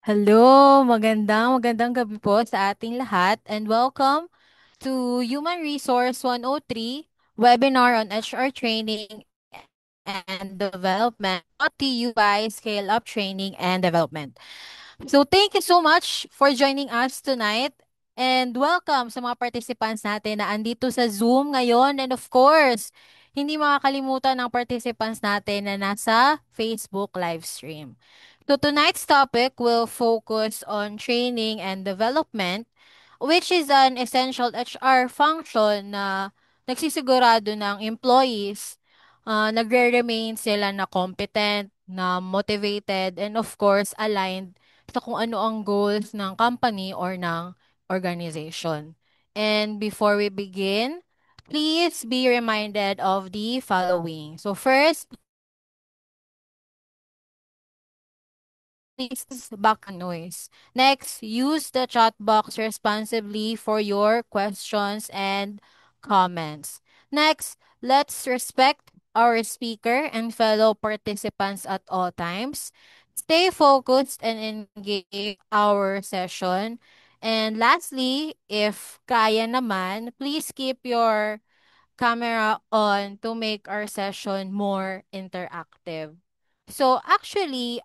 Hello, magandang gabi po sa ating lahat and welcome to Human Resource 103 webinar on HR training and development brought to you by Scale Up Training and Development. So thank you so much for joining us tonight and welcome sa mga participants natin na andito sa Zoom ngayon and of course, hindi makakalimutan ng participants natin na nasa Facebook live stream. So tonight's topic will focus on training and development, which is an essential HR function na nagsisigurado ng employees nagre-remain sila na competent, na motivated, and of course, aligned sa kung ano ang goals ng company or ng organization. And before we begin, please be reminded of the following. So first, please background noise. Next, use the chat box responsibly for your questions and comments. Next, let's respect our speaker and fellow participants at all times. Stay focused and engage our session. And lastly, if kaya naman, please keep your camera on to make our session more interactive. So actually,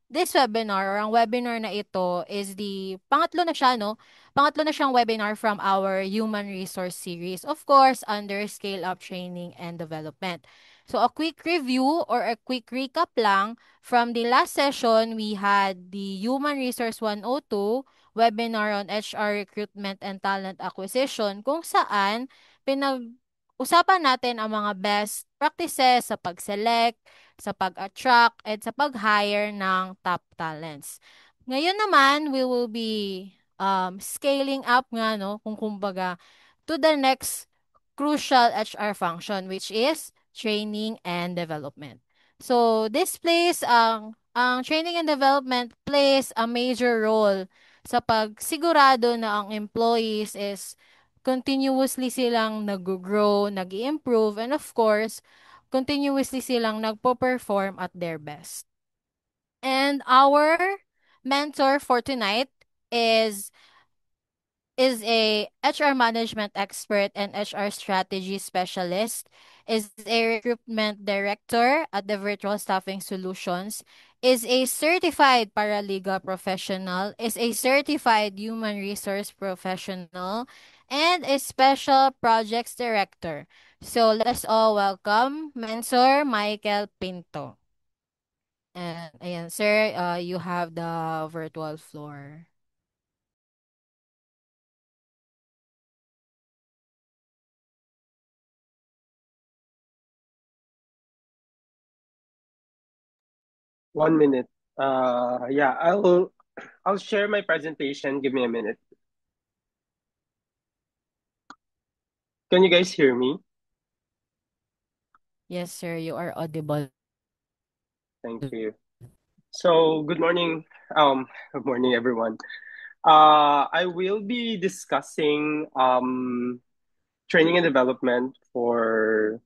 this webinar or ang webinar na ito is the pangatlo na siya, no? Pangatlo na siyang webinar from our human resource series. Of course, under Scale Up Training and Development. So a quick review or a quick recap lang from the last session, we had the Human Resource 102 webinar on HR recruitment and talent acquisition kung saan pinag-usapan natin ang mga best practices sa pag-select, sa pag-attract, at sa pag-hire ng top talents. Ngayon naman, we will be scaling up nga, no, kung kumbaga, to the next crucial HR function, which is training and development. So, this plays ang training and development plays a major role sa pagsigurado na ang employees is continuously silang nag-grow, nag-improve, and of course, continuously silang nagpo-perform at their best. And our mentor for tonight is is a HR management expert and HR strategy specialist, is a recruitment director at the Virtual Staffing Solutions, is a certified paralegal professional, is a certified human resource professional, and a special projects director. So let us all welcome Mensor Michael Pinto. And ayan, sir, you have the virtual floor. 1 minute. Yeah, I'll share my presentation. Give me a minute. Can you guys hear me? Yes, sir, you are audible. Thank you. So, good morning. Good morning, everyone. I will be discussing training and development for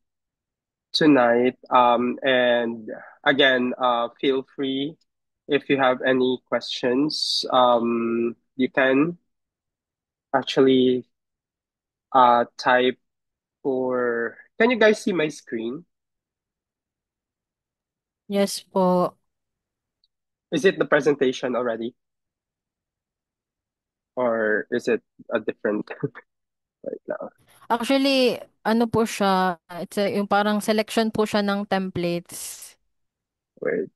tonight. And again, feel free if you have any questions. You can actually type or can you guys see my screen? Yes po. Is it the presentation already, or is it a different right now? Actually, ano po siya, yung parang selection po siya ng templates. Wait,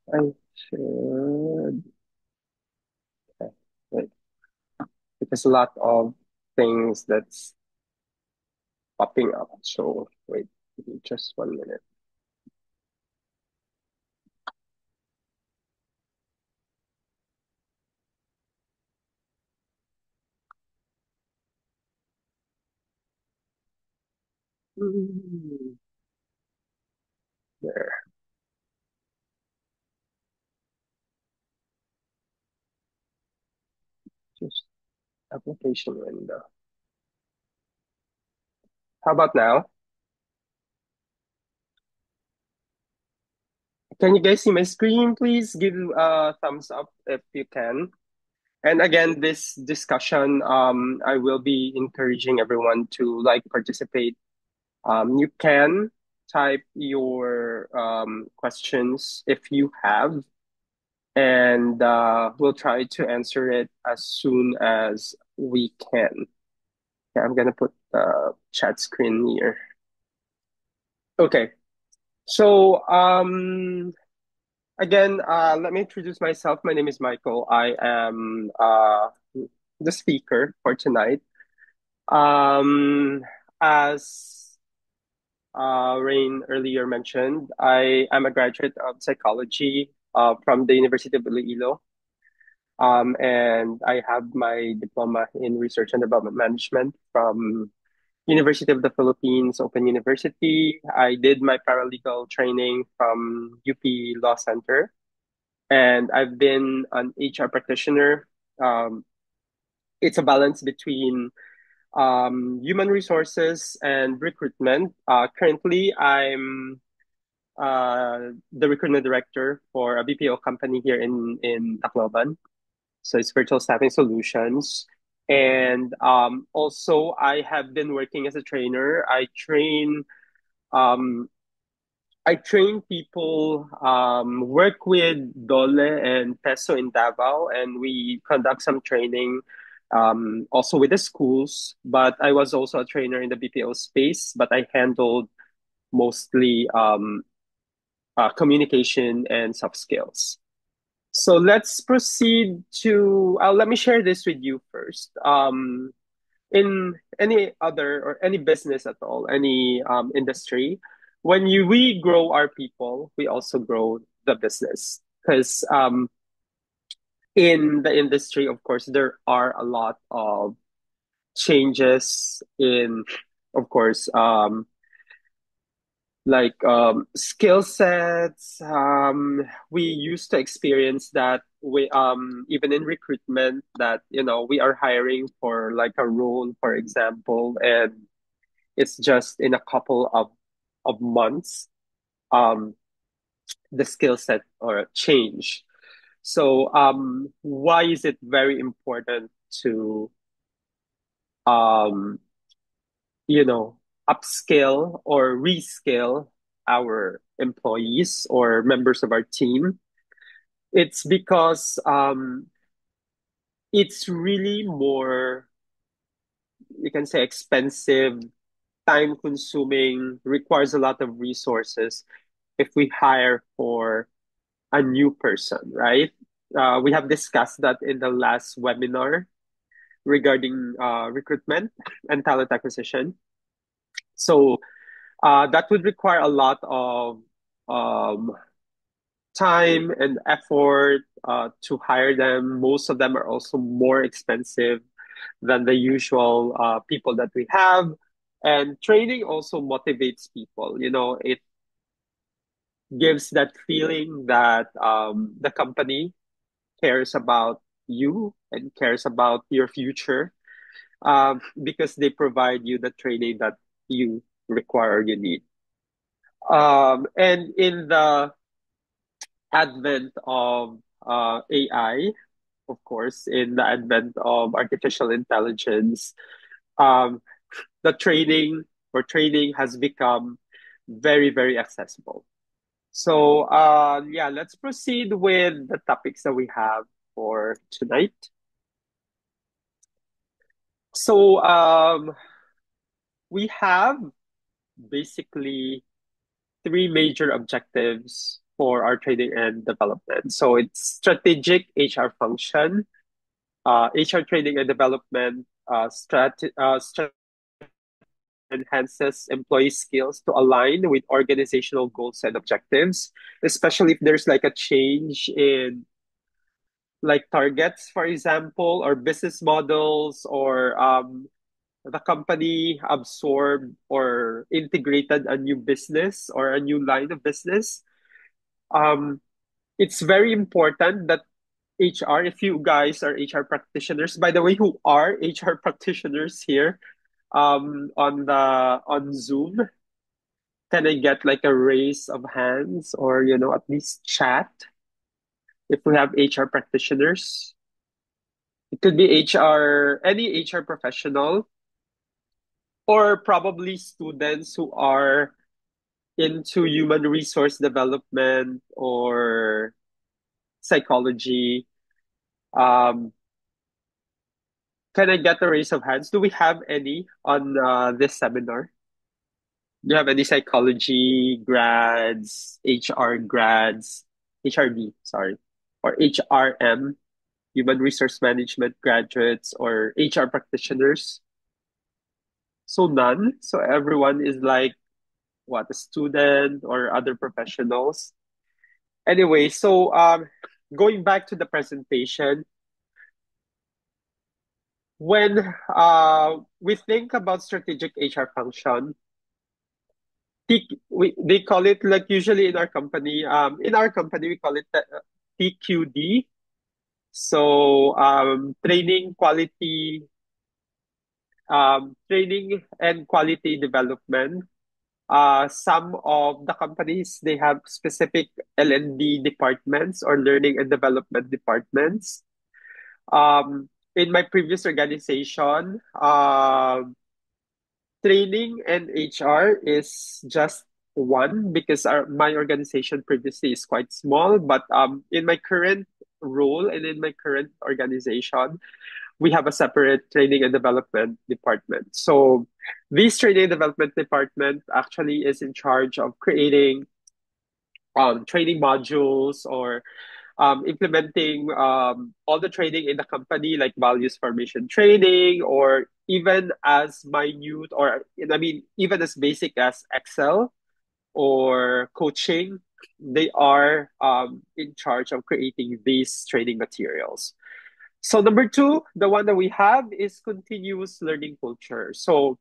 I should. Okay, wait, because a lot of things that's popping up. So wait, give me just 1 minute. Hmm, There, just application window. How about now? Can you guys see my screen? Please give a thumbs up if you can. And again, this discussion, I will be encouraging everyone to like participate. You can type your questions if you have, and we'll try to answer it as soon as we can. Yeah, I'm gonna put the chat screen here. Okay, so again, let me introduce myself. My name is Michael. I am the speaker for tonight. Um, as Rain earlier mentioned, I am a graduate of psychology from the University of Iloilo. And I have my diploma in research and development management from University of the Philippines Open University. I did my paralegal training from UP Law Center, and I've been an HR practitioner. Um, it's a balance between human resources and recruitment. Currently, I'm the recruitment director for a BPO company here in Tacloban. So it's Virtual Staffing Solutions. And also, I have been working as a trainer. Um, I train people, work with Dole and Peso in Davao, and we conduct some training also with the schools. But I was also a trainer in the BPO space, but I handled mostly communication and soft skills. So let's proceed to, let me share this with you first. In any other or any business at all, any industry, when we grow our people, we also grow the business. Because in the industry, of course, there are a lot of changes in, of course, like skill sets. We used to experience that we even in recruitment that we are hiring for like a role, for example, and it's just in a couple of months the skill set or change. So why is it very important to um you know upskill or reskill our employees or members of our team? It's because it's really more, you can say, expensive, time consuming, requires a lot of resources if we hire for a new person, right? We have discussed that in the last webinar regarding recruitment and talent acquisition. So that would require a lot of um, time and effort to hire them. Most of them are also more expensive than the usual people that we have. And training also motivates people. It gives that feeling that the company cares about you and cares about your future because they provide you the training that you require, you need. And in the advent of AI, of course, in the advent of artificial intelligence, um, the training has become very, very accessible. So, yeah, let's proceed with the topics that we have for tonight. So, we have basically three major objectives for our training and development. So, it's strategic HR function, HR training and development, enhances employee skills to align with organizational goals and objectives, especially if there's like a change in like targets, for example, or business models, or the company absorbed or integrated a new business or a new line of business. Um, it's very important that HR, if you guys are HR practitioners, by the way, who are HR practitioners here on Zoom, Can I get like a raise of hands or, at least chat if we have HR practitioners? It could be HR, any HR professional, or probably students who are into human resource development or psychology. Um, can I get a raise of hands? Do we have any on this seminar? Do you have any psychology grads, HR grads, HRD, sorry, or HRM, human resource management graduates, or HR practitioners? So none. So everyone is like what, a student or other professionals. Anyway, so going back to the presentation, when we think about strategic HR function, they call it like usually in our company we call it TQD. So training and quality development. Some of the companies they have specific L&D departments or learning and development departments. In my previous organization, training and HR is just one because my organization previously is quite small. But in my current role and in my current organization, we have a separate training and development department. So this training and development department actually is in charge of creating training modules or implementing all the training in the company, like values formation training, or even as minute, or I mean, even as basic as Excel or coaching. They are in charge of creating these training materials. So number two, the one that we have is continuous learning culture. So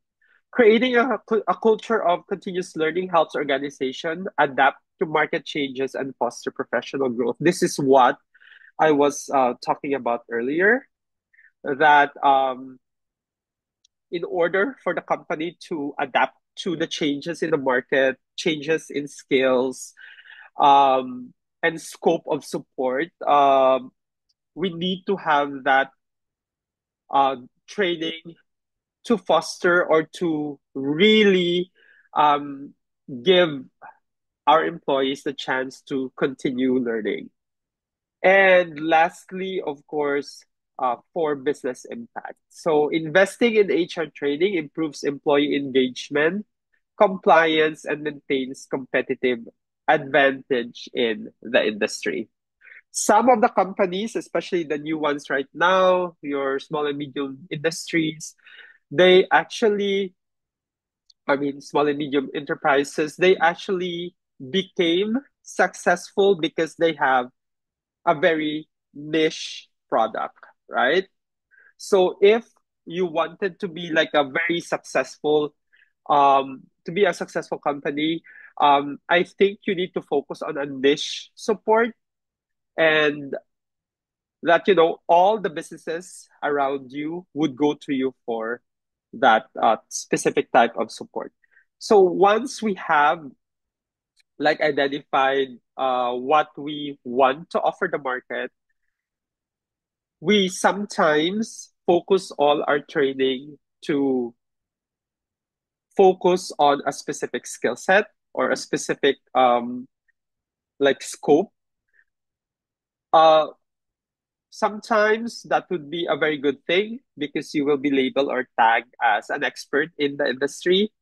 creating a culture of continuous learning helps organization adapt to market changes and foster professional growth. This is what I was talking about earlier, that in order for the company to adapt to the changes in the market, changes in skills, um, and scope of support, we need to have that training to foster or to really um, give our employees the chance to continue learning. And lastly, of course, for business impact. So investing in HR training improves employee engagement, compliance, and maintains competitive advantage in the industry. Some of the companies, especially the new ones right now, your small and medium industries, they actually, I mean, small and medium enterprises, they actually became successful because they have a very niche product, right? So if you wanted to be like a very successful, to be a successful company, I think you need to focus on a niche support, and that, all the businesses around you would go to you for that specific type of support. So once we have like identified what we want to offer the market, we sometimes focus all our training to focus on a specific skill set or a specific like scope. Uh, Sometimes that would be a very good thing because you will be labeled or tagged as an expert in the industry.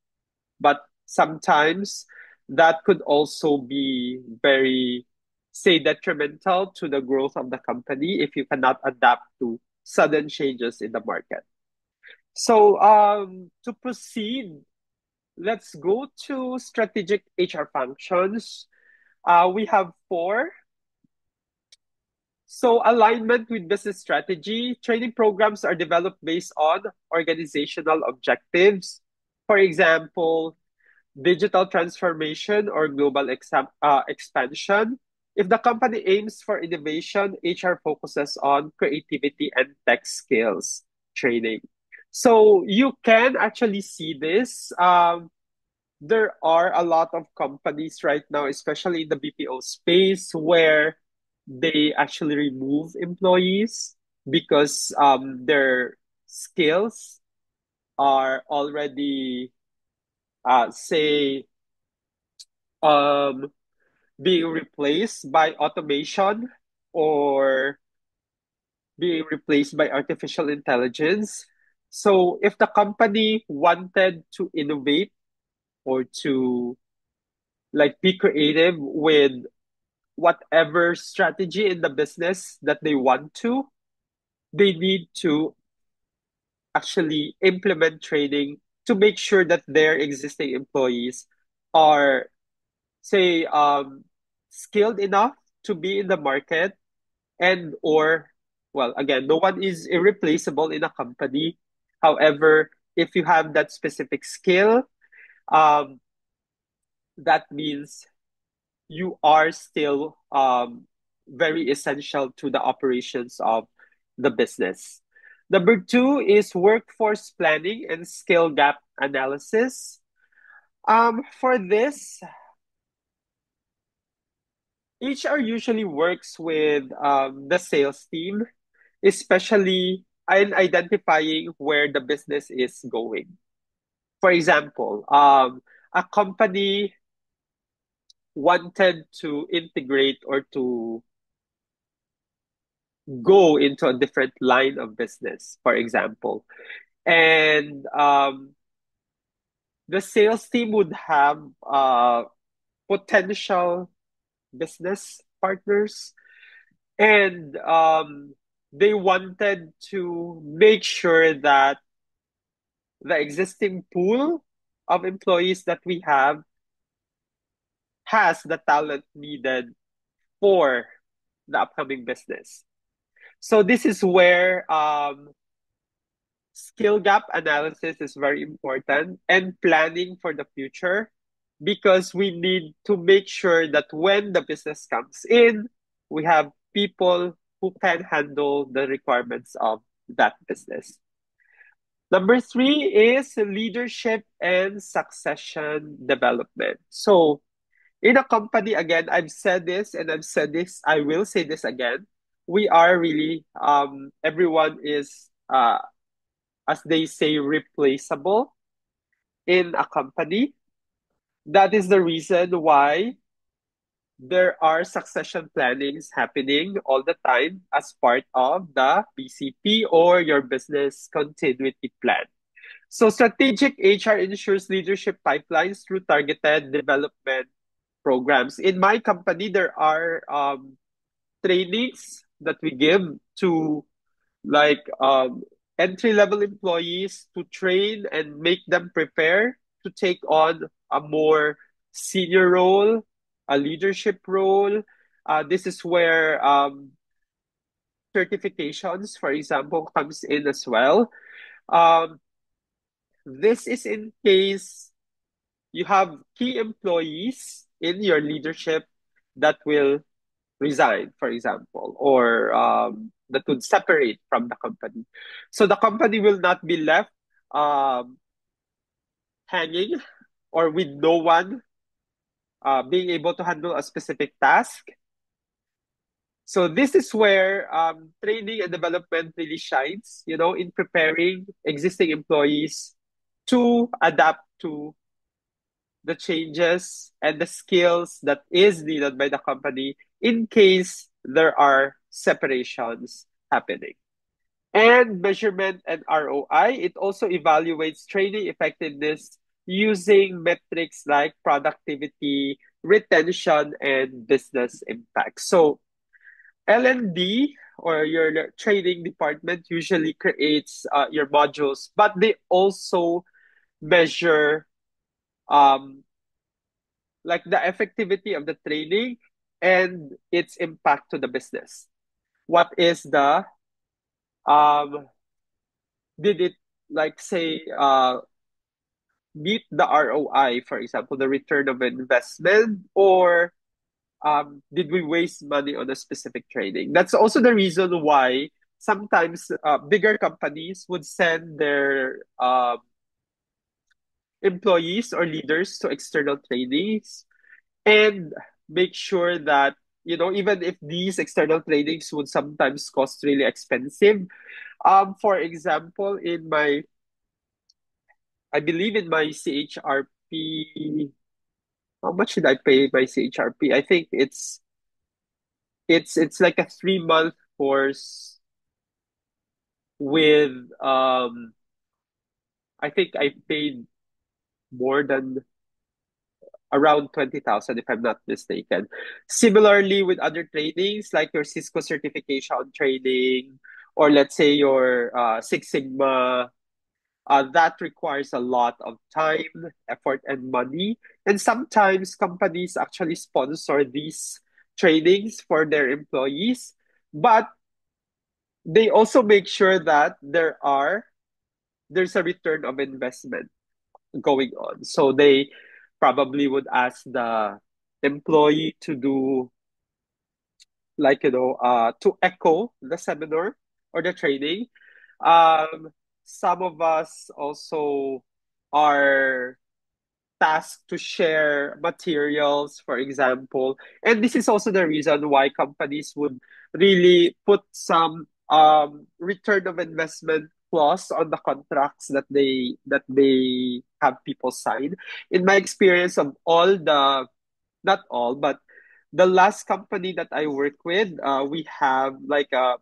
But sometimes that could also be very, say, detrimental to the growth of the company if you cannot adapt to sudden changes in the market. So, to proceed, let's go to strategic HR functions. We have four. So, alignment with business strategy. Training programs are developed based on organizational objectives. For example, digital transformation or global expansion. If the company aims for innovation, HR focuses on creativity and tech skills training. So you can actually see this. there are a lot of companies right now, especially in the BPO space, where they actually remove employees because their skills are already, say, um, being replaced by automation or being replaced by artificial intelligence. So, if the company wanted to innovate or to like be creative with whatever strategy in the business that they want to, they need to actually implement training to make sure that their existing employees are, say, skilled enough to be in the market and or well, again, no one is irreplaceable in a company. However, if you have that specific skill, um, that means you are still very essential to the operations of the business. Number two is workforce planning and skill gap analysis. For this, HR usually works with the sales team, especially in identifying where the business is going. For example, a company wanted to integrate or to go into a different line of business, for example. And the sales team would have potential business partners, and they wanted to make sure that the existing pool of employees that we have has the talent needed for the upcoming business. So this is where skill gap analysis is very important and planning for the future, because we need to make sure that when the business comes in, we have people who can handle the requirements of that business. Number three is leadership and succession development. So, in a company, again, I've said this and I've said this, I will say this again. We are really, everyone is, as they say, replaceable in a company. That is the reason why there are succession plannings happening all the time as part of the BCP or your business continuity plan. So strategic HR ensures leadership pipelines through targeted development programs. In my company, there are trainings that we give to like entry level employees to train and make them prepare to take on a more senior role, a leadership role. This is where certifications, for example, comes in as well. Um, this is in case you have key employees in your leadership that will resign, for example, or that would separate from the company. So the company will not be left um, hanging or with no one being able to handle a specific task. So this is where training and development really shines, in preparing existing employees to adapt to the changes and the skills that is needed by the company in case there are separations happening. And measurement and ROI, it also evaluates training effectiveness using metrics like productivity, retention, and business impact. So L&D or your training department usually creates your modules, but they also measure um, like the effectivity of the training and its impact to the business. What is the um did it like say meet the ROI, for example, the return of investment, or did we waste money on a specific training? That's also the reason why sometimes bigger companies would send their employees or leaders to external trainings, and make sure that, even if these external trainings would sometimes cost really expensive. For example, I believe in my CHRP, how much did I pay my CHRP? I think it's like a 3 month course with I think I paid more than around 20,000 if I'm not mistaken. Similarly with other trainings like your Cisco certification training, or let's say your Six Sigma, that requires a lot of time, effort, and money. And sometimes companies actually sponsor these trainings for their employees, but they also make sure that there's a return of investment going on. So they probably would ask the employee to do, like, to echo the seminar or the training. Um, some of us also are tasked to share materials, for example. And this is also the reason why companies would really put some return of investment clause on the contracts that they have people sign. In my experience of all the not all, but the last company that I work with, we have like a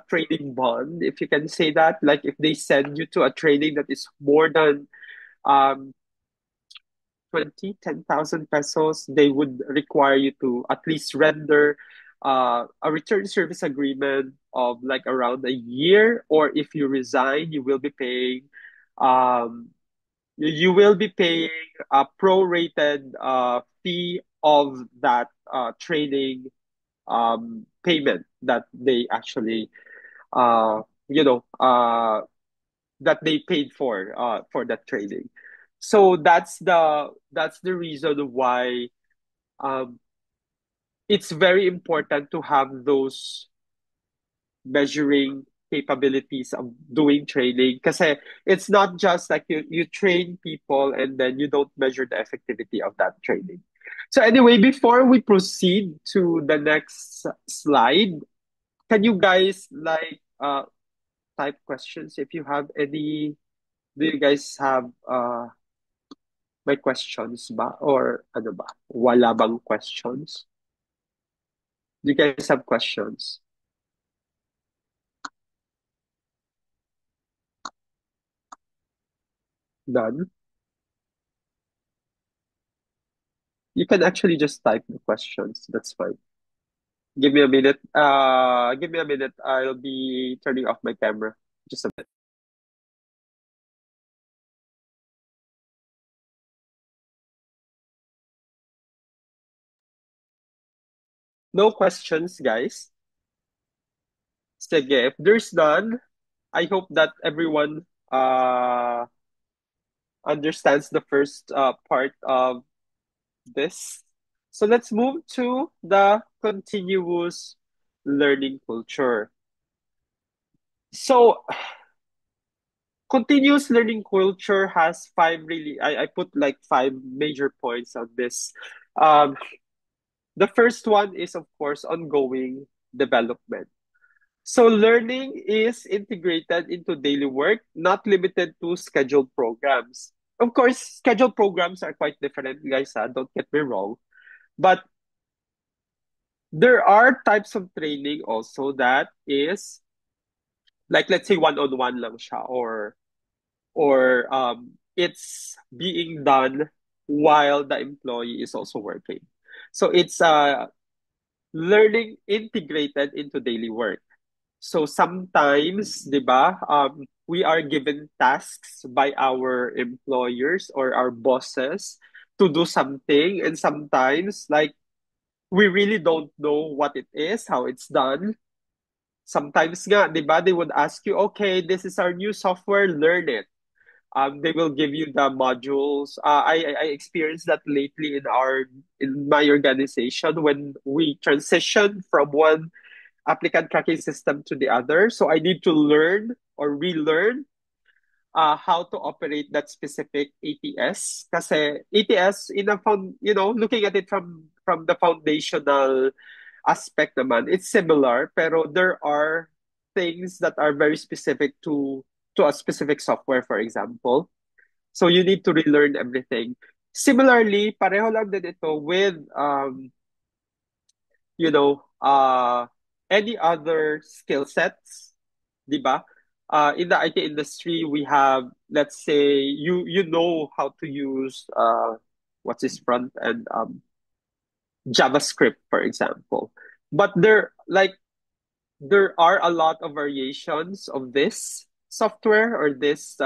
training bond, if you can say that. Like if they send you to a training that is more than um 10,000 pesos, they would require you to at least render a return service agreement of like around a year, or if you resign, um, you will be paying a prorated fee of that training payment that they actually uh, you know that they paid for that training. So that's the reason why um, it's very important to have those measuring capabilities of doing training, because it's not just like you train people and then you don't measure the effectivity of that training. So anyway, before we proceed to the next slide, can you guys like type questions if you have any? Do you guys have may questions ba? Or ano ba? Wala bang questions? Do you guys have questions? None? You can actually just type the questions. That's fine. Give me a minute. Give me a minute. I'll be turning off my camera. Just a bit. No questions, guys. Sige, if there's none, I hope that everyone understands the first part of this. So let's move to the continuous learning culture. So continuous learning culture has five really, I put like five major points on this. Um, the first one is, of course, ongoing development. So learning is integrated into daily work, not limited to scheduled programs. Of course, scheduled programs are quite different, guys. Don't get me wrong. But there are types of training also that is like, let's say, one-on-one lang siya, or it's being done while the employee is also working. So it's learning integrated into daily work. So sometimes, 'di ba, we are given tasks by our employers or our bosses to do something, and sometimes like we really don't know what it is, how it's done. Sometimes nga, 'di ba, they would ask you, okay, this is our new software, learn it. They will give you the modules. I experienced that lately in my organization when we transitioned from one applicant tracking system to the other. So I need to learn or relearn how to operate that specific ATS. Kasi ATS, in a looking at it from the foundational aspect naman, it's similar, pero there are things that are very specific to a specific software, for example. So you need to relearn everything. Similarly, pareho lang din ito with you know, any other skill sets, 'di ba? In the IT industry, we have, let's say, you know how to use what's this front end JavaScript, for example. But there are a lot of variations of this software or this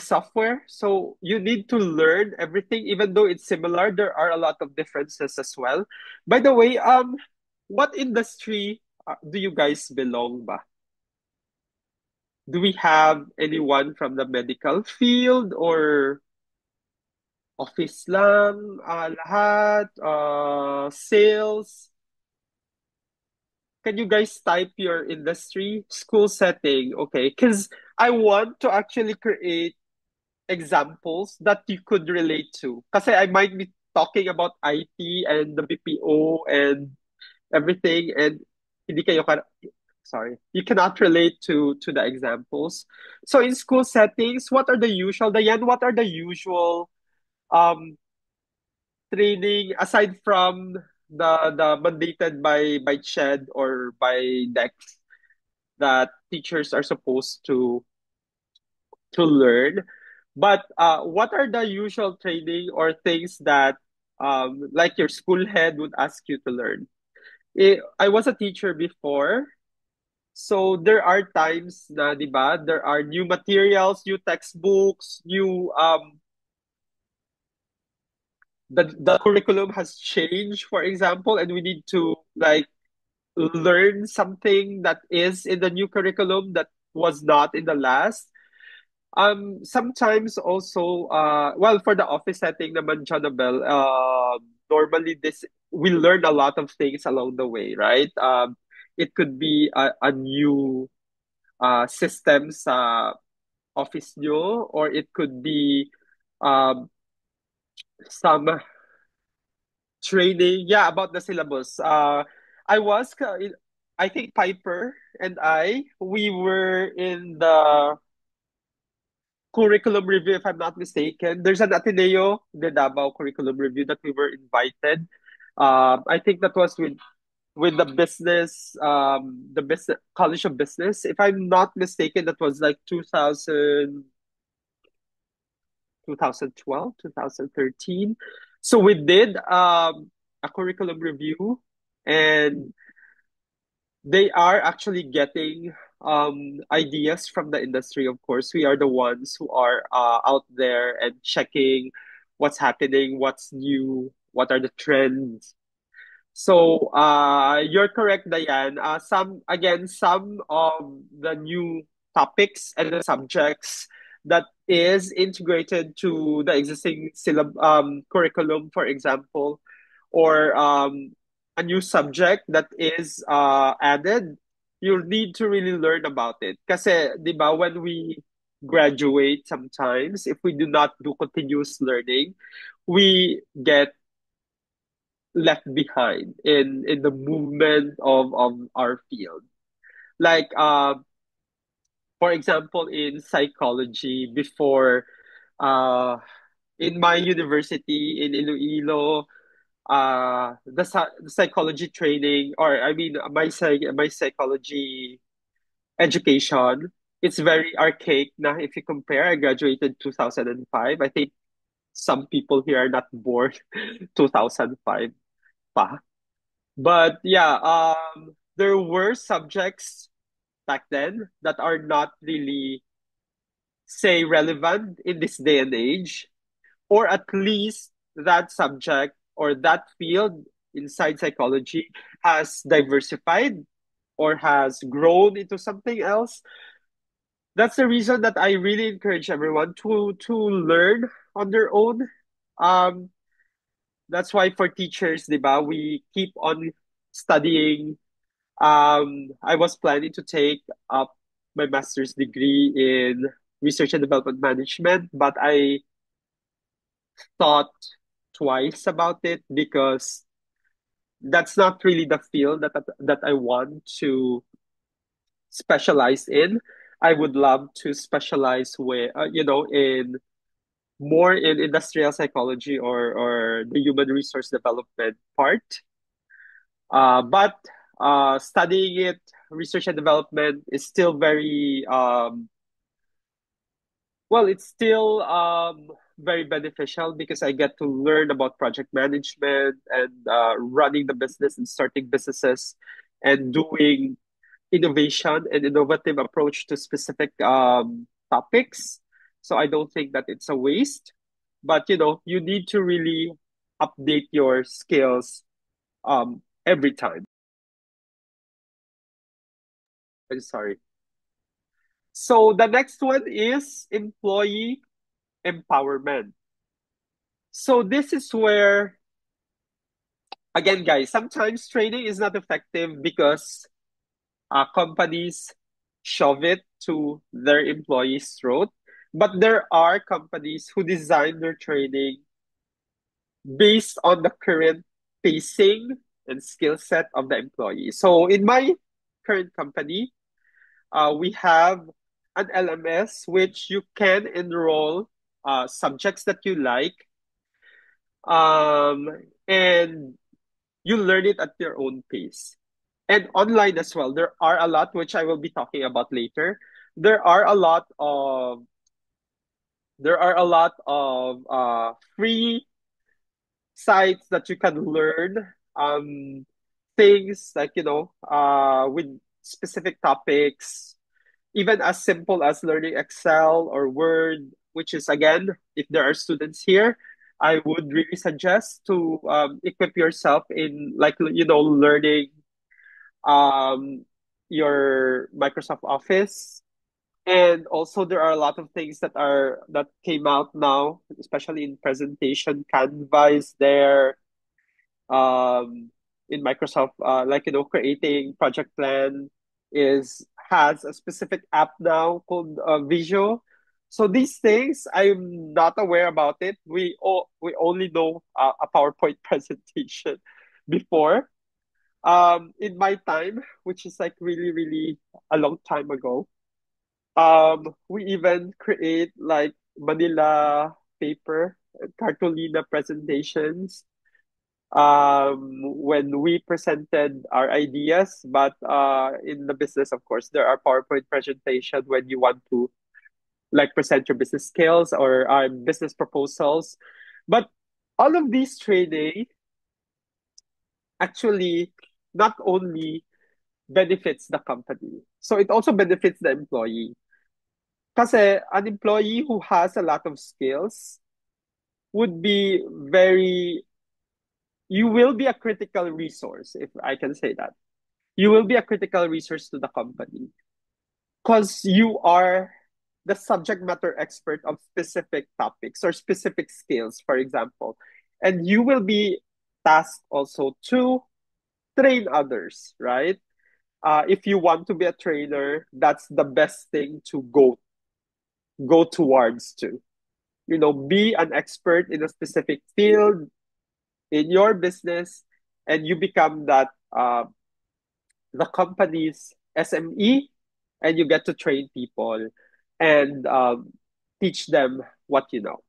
software. So you need to learn everything, even though it's similar. There are a lot of differences as well. By the way, what industry do you guys belong ba? Do we have anyone from the medical field or office lang, lahat, sales? Can you guys type your industry? School setting, okay? Because I want to actually create examples that you could relate to. Kasi I might be talking about IT and the BPO and everything, and hindi kayo sorry, you cannot relate to the examples. So in school settings, what are the usual, Diane, what are the usual um training aside from the mandated by CHED or by DEX that teachers are supposed to learn? But what are the usual training or things that like your school head would ask you to learn? I was a teacher before, so there are times na, di ba, there are new materials, new textbooks, new the curriculum has changed, for example, and we need to like learn something that is in the new curriculum that was not in the last. Sometimes also, well, for the office setting naman, Jonabel, normally this we learn a lot of things along the way, right? It could be a new system sa office nyo, or it could be um, some training, yeah, about the syllabus. I think Piper and we were in the curriculum review, if I'm not mistaken. There's an Ateneo de Davao curriculum review that we were invited. I think that was with the business College of Business. If I'm not mistaken, that was like 2012, 2013. So we did a curriculum review, and they are actually getting ideas from the industry. Of course, we are the ones who are out there and checking what's happening, what's new, what are the trends. So you're correct, Diane. Some of the new topics and the subjects that is integrated to the existing curriculum, for example, or a new subject that is added, you'll need to really learn about it. Kasi, di ba, when we graduate sometimes, if we do not do continuous learning, we get left behind in the movement of our field. Like for example, in psychology, before uh in my university in Iloilo, the psychology training, or I mean my psychology education, it's very archaic na. If you compare, I graduated 2005. I think some people here are not born 2005 pa. But yeah, there were subjects back then that are not really, say, relevant in this day and age, or at least that subject or that field inside psychology has diversified or has grown into something else. That's the reason that I really encourage everyone to learn on their own. Um, that's why for teachers, diba, we keep on studying. I was planning to take up my master's degree in research and development management, but I thought twice about it because that's not really the field that I want to specialize in. I would love to specialize with, in more in industrial psychology or the human resource development part. But studying it, research and development is still very well. It's still very beneficial because I get to learn about project management and running the business and starting businesses and doing innovation and innovative approach to specific topics. So I don't think that it's a waste. But you need to really update your skills every time. I'm sorry. So the next one is employee empowerment. So this is where, again, guys, sometimes training is not effective because companies shove it to their employees' throat. But there are companies who design their training based on the current pacing and skill set of the employee. So in my current company, we have an LMS which you can enroll subjects that you like, um, and you learn it at your own pace. And online as well, there are a lot which I will be talking about later. There are a lot of free sites that you can learn things like with specific topics, even as simple as learning Excel or Word, which is, again, if there are students here, I would really suggest to equip yourself in, like, learning um, your Microsoft Office. And also there are a lot of things that came out now, especially in presentation. Canva is there, um, in Microsoft, like, creating project plan is has a specific app now called Visio. So these things I'm not aware about it. We only know a PowerPoint presentation before. In my time, which is like really really a long time ago, we even create like Manila paper cartolina presentations when we presented our ideas. But in the business, of course, there are PowerPoint presentation when you want to like present your business skills or business proposals. But all of these training actually not only benefits the company, so it also benefits the employee. Kasi an employee who has a lot of skills would be very, you will be a critical resource, if I can say that. You will be a critical resource to the company because you are the subject matter expert of specific topics or specific skills, for example. And you will be tasked also to train others, right? If you want to be a trainer, that's the best thing to go towards to. Be an expert in a specific field in your business, and you become that the company's SME, and you get to train people and teach them what you know.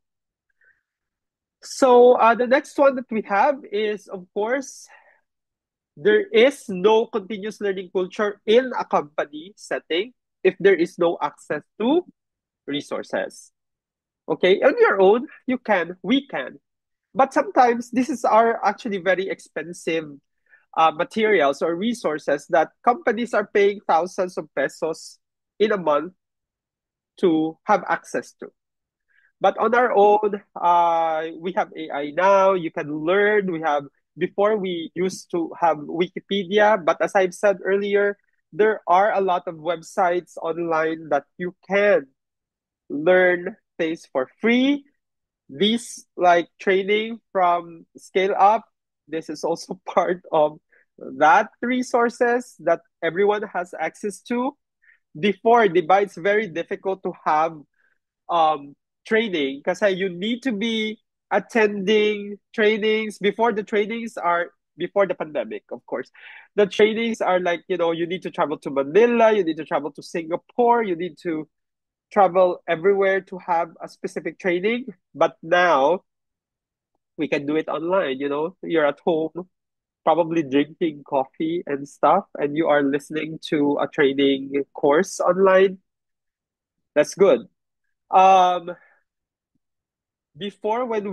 So the next one that we have is, of course, there is no continuous learning culture in a company setting if there is no access to resources. Okay, on your own, we can. But sometimes this is our actually very expensive materials or resources that companies are paying thousands of pesos in a month to have access to. But on our own, we have AI now. You can learn. Before we used to have Wikipedia, but as I've said earlier, there are a lot of websites online that you can learn things for free. These like training from Scale Up, this is also part of that resources that everyone has access to. before, di ba, it's very difficult to have um training kasi you need to be attending trainings before the trainings are before the pandemic, of course. The trainings are like, you need to travel to Manila, you need to travel to Singapore, you need to travel everywhere to have a specific training. But now we can do it online, you're at home, probably drinking coffee and stuff, and you are listening to a training course online. That's good. Um, Before, when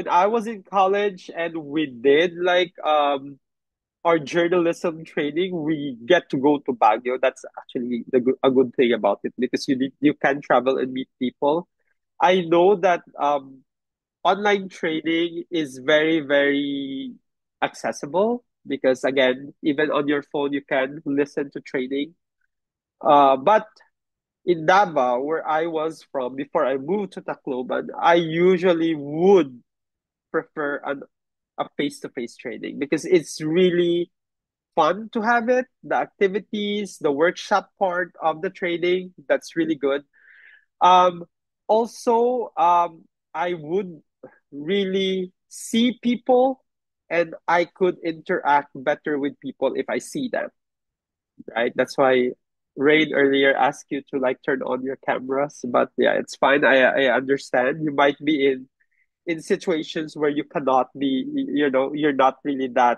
I was in college and we did like our journalism training, we get to go to Baguio. That's actually a good thing about it because you can travel and meet people. I know that online training is very, very accessible because again, even on your phone, you can listen to training. But in Davao, where I was from before I moved to Tacloban, I usually would prefer a face-to-face training because it's really fun to have it. The activities, the workshop part of the training, that's really good. Um, also, I would really see people and I could interact better with people if I see them, right? That's why Rain earlier asked you to like turn on your cameras, but yeah, it's fine. I understand. You might be in situations where you cannot be, you're not really that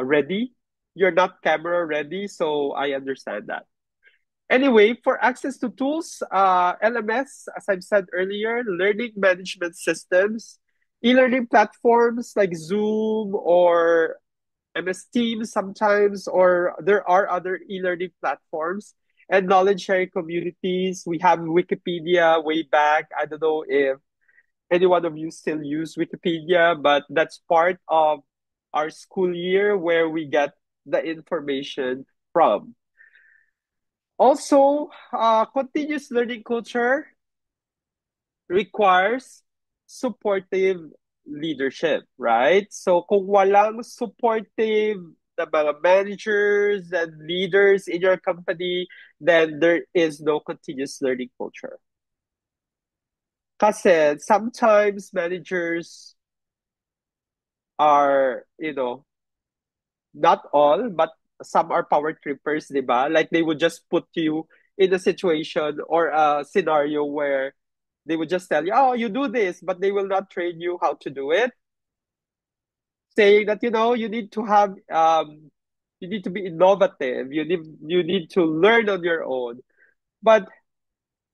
ready. You're not camera ready, so I understand that. Anyway, for access to tools, LMS, as I've said earlier, learning management systems, e-learning platforms like Zoom or MS Teams sometimes, or there are other e-learning platforms and knowledge sharing communities. We have Wikipedia way back. I don't know if any one of you still use Wikipedia, but that's part of our school year where we get the information from. Also, continuous learning culture requires supportive leadership, right? So kung walang supportive na mga managers and leaders in your company, then there is no continuous learning culture. Kasi sometimes managers are, not all, but some are power trippers, di ba? Like they would just put you in a situation or a scenario where they would just tell you, oh, you do this, but they will not train you how to do it. Saying that, you need to be innovative, you need to learn on your own. But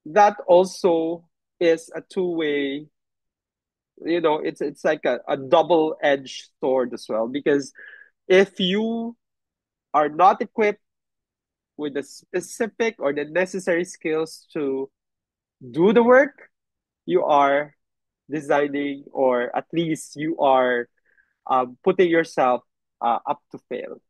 that also is a two-way, it's like a double-edged sword as well. Because if you are not equipped with the specific or the necessary skills to do the work, you are designing, or at least you are putting yourself up to fail.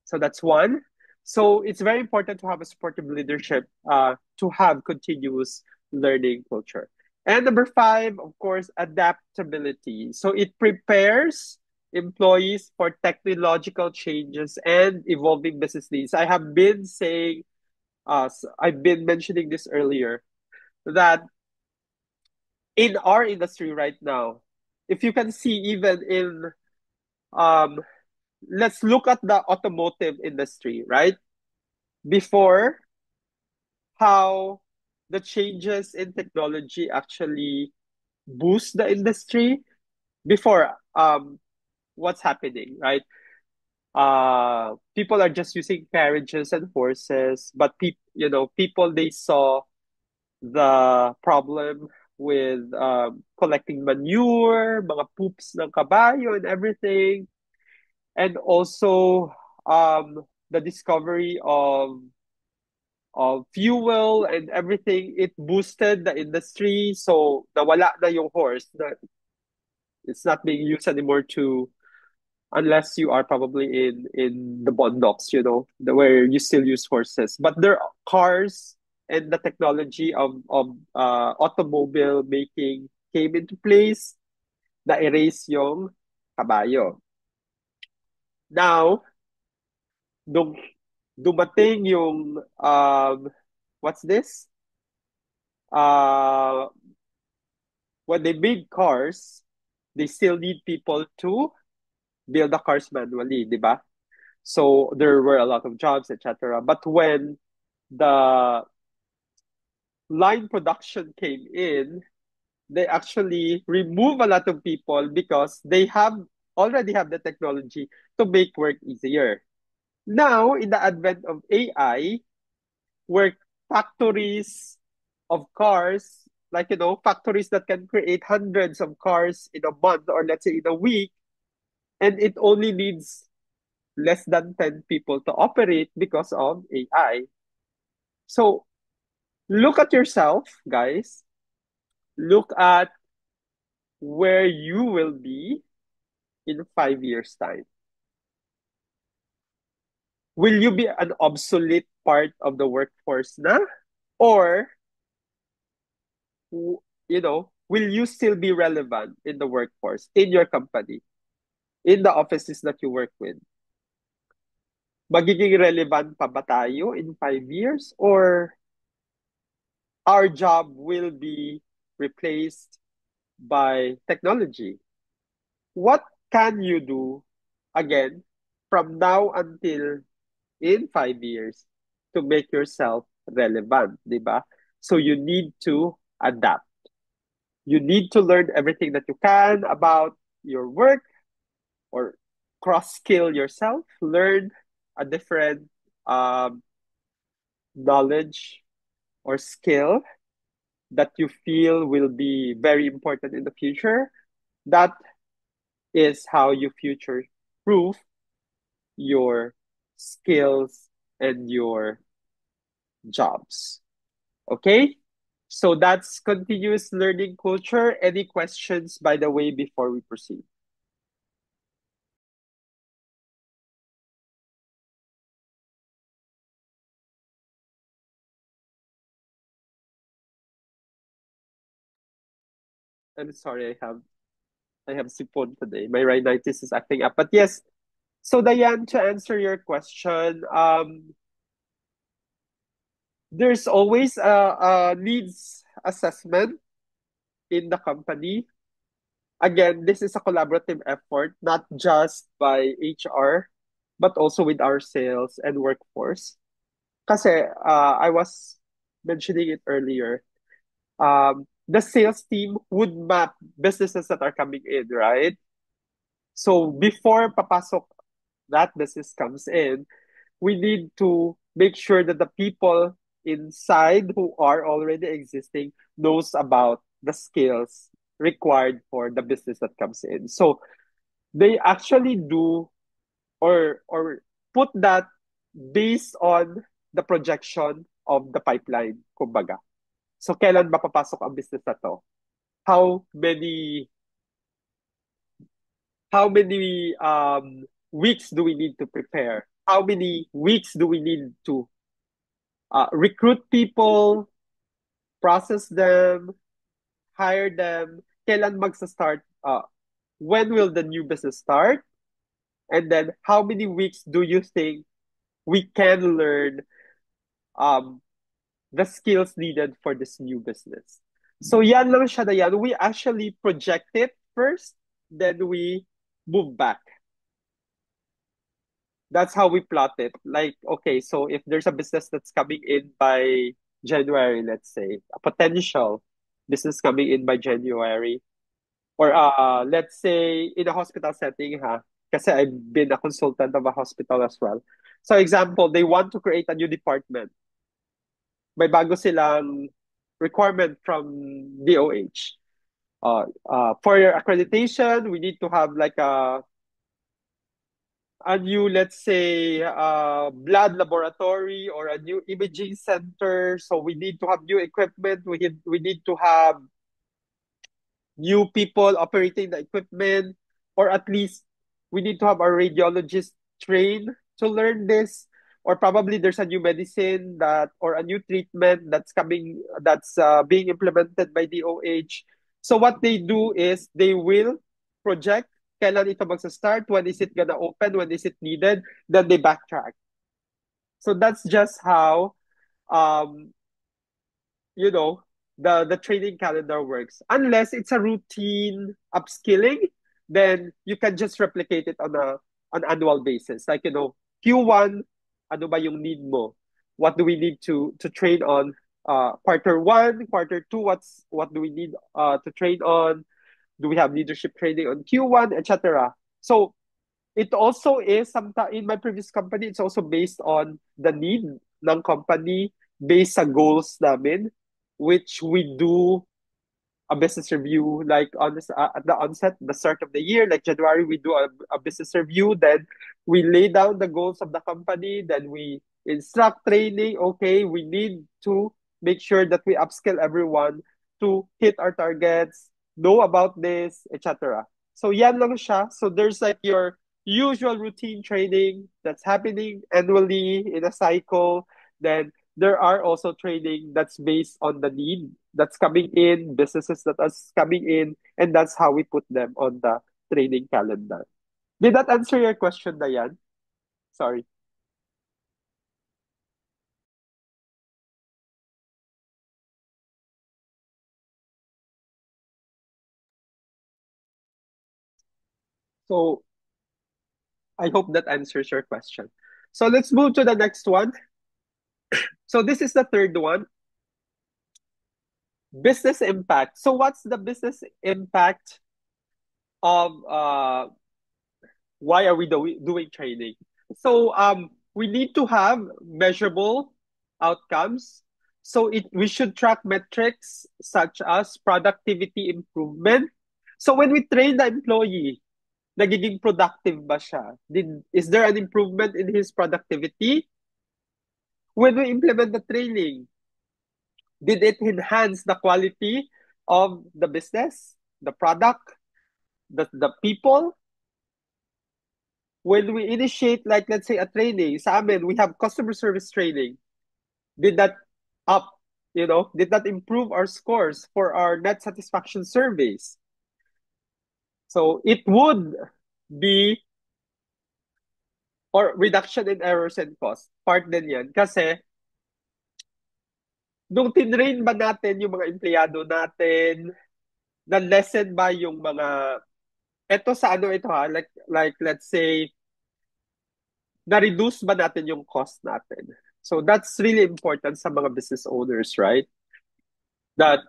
So that's one. So it's very important to have a supportive leadership, to have continuous learning culture. And number five, of course, adaptability. So it prepares employees for technological changes and evolving business needs. I've been mentioning this earlier, that in our industry right now, if you can see, even in um, let's look at the automotive industry, right? Before, how the changes in technology actually boost the industry. Before, what's happening, right? People are just using carriages and horses, but people, they saw the problem with collecting manure, mga poops ng kabayo and everything, and also the discovery of fuel and everything. It boosted the industry, so nawala na yung horse. It's not being used anymore, to unless you are probably in the bondocks, where you still use horses. But there are cars, and the technology of automobile making came into place, na erase yung kabayo. Now, nung dumating yung, what's this? Uh, when they made cars, they still need people to build the cars manually, di ba? So there were a lot of jobs, etc. But when the line production came in, they actually remove a lot of people because they have already have the technology to make work easier. Now, in the advent of AI, where factories of cars, like, factories that can create hundreds of cars in a month or let's say in a week, and it only needs less than 10 people to operate because of AI. So look at yourself, guys. Look at where you will be in 5 years' time. Will you be an obsolete part of the workforce na? Or, will you still be relevant in the workforce, in your company, in the offices that you work with? Magiging relevant pa ba tayo in 5 years? Or our job will be replaced by technology? What can you do again from now until in 5 years to make yourself relevant, di ba? So you need to adapt. You need to learn everything that you can about your work or cross skill yourself, learn a different um, knowledge or skill that you feel will be very important in the future. That is how you future proof your skills and your jobs. Okay? So that's continuous learning culture. Any questions, by the way, before we proceed? I'm sorry, I have sipon today. My rhinitis is acting up. But yes, so Diane, to answer your question, there's always a needs assessment in the company. Again, this is a collaborative effort, not just by HR, but also with our sales and workforce. Kasi I was mentioning it earlier, the sales team would map businesses that are coming in, right? So before papasok that business comes in, we need to make sure that the people inside who are already existing knows about the skills required for the business that comes in. So they actually do or put that based on the projection of the pipeline, kumbaga. So kailan ba papasok ang business na to? How many weeks do we need to prepare? How many weeks do we need to recruit people, process them, hire them? Kailan magsa-start? When will the new business start? And then how many weeks do you think we can learn um, the skills needed for this new business? So yan lang siya na yan. We actually project it first, then we move back. That's how we plot it. Like, okay, so if there's a business that's coming in by January, let's say, a potential business coming in by January, or let's say in a hospital setting, ha, kasi I've been a consultant of a hospital as well. So example, they want to create a new department. May bago silang requirement from DOH. For your accreditation, we need to have like a new, let's say, blood laboratory or a new imaging center. So we need to have new equipment. We need to have new people operating the equipment, or at least we need to have our radiologist trained to learn this. Or probably there's a new medicine that or a new treatment that's being implemented by DOH. So what they do is they will project kailan ito magsa-start, when is it gonna open, when is it needed, then they backtrack. So that's just how um you know the training calendar works. Unless it's a routine upskilling, then you can just replicate it on a on annual basis. Like Q1, ano ba yung need mo? What do we need to train on? Quarter one, quarter two, what do we need to train on? Do we have leadership training on Q1, etc. So it also is sometimes in my previous company, it's also based on the need ng company based sa goals namin, which we do a business review like on this, at the onset, the start of the year, like January, we do a business review. Then we lay down the goals of the company. Then we instruct training. Okay, we need to make sure that we upskill everyone to hit our targets, know about this, etc. So yan lang siya. So there's like your usual routine training that's happening annually in a cycle. Then there are also training that's based on the need that's coming in, businesses that are coming in, and that's how we put them on the training calendar. Did that answer your question, Diane? Sorry. So I hope that answers your question. So let's move to the next one. So this is the third one, business impact. So what's the business impact of why are we doing training? So we need to have measurable outcomes. So we should track metrics such as productivity improvement. So when we train the employee, nagiging productive ba siya? Is there an improvement in his productivity? When we implement the training, did it enhance the quality of the business, the product, the people? When we initiate, like let's say a training, sa amin, we have customer service training. Did that up, did that improve our scores for our net satisfaction surveys? So it would be, or reduction in errors and costs. Part din yan. Kasi, nung tinrain ba natin yung mga empleyado natin, na-lessen ba yung mga, eto sa ano ito ha, like let's say, na-reduce ba natin yung cost natin? So that's really important sa mga business owners, right? That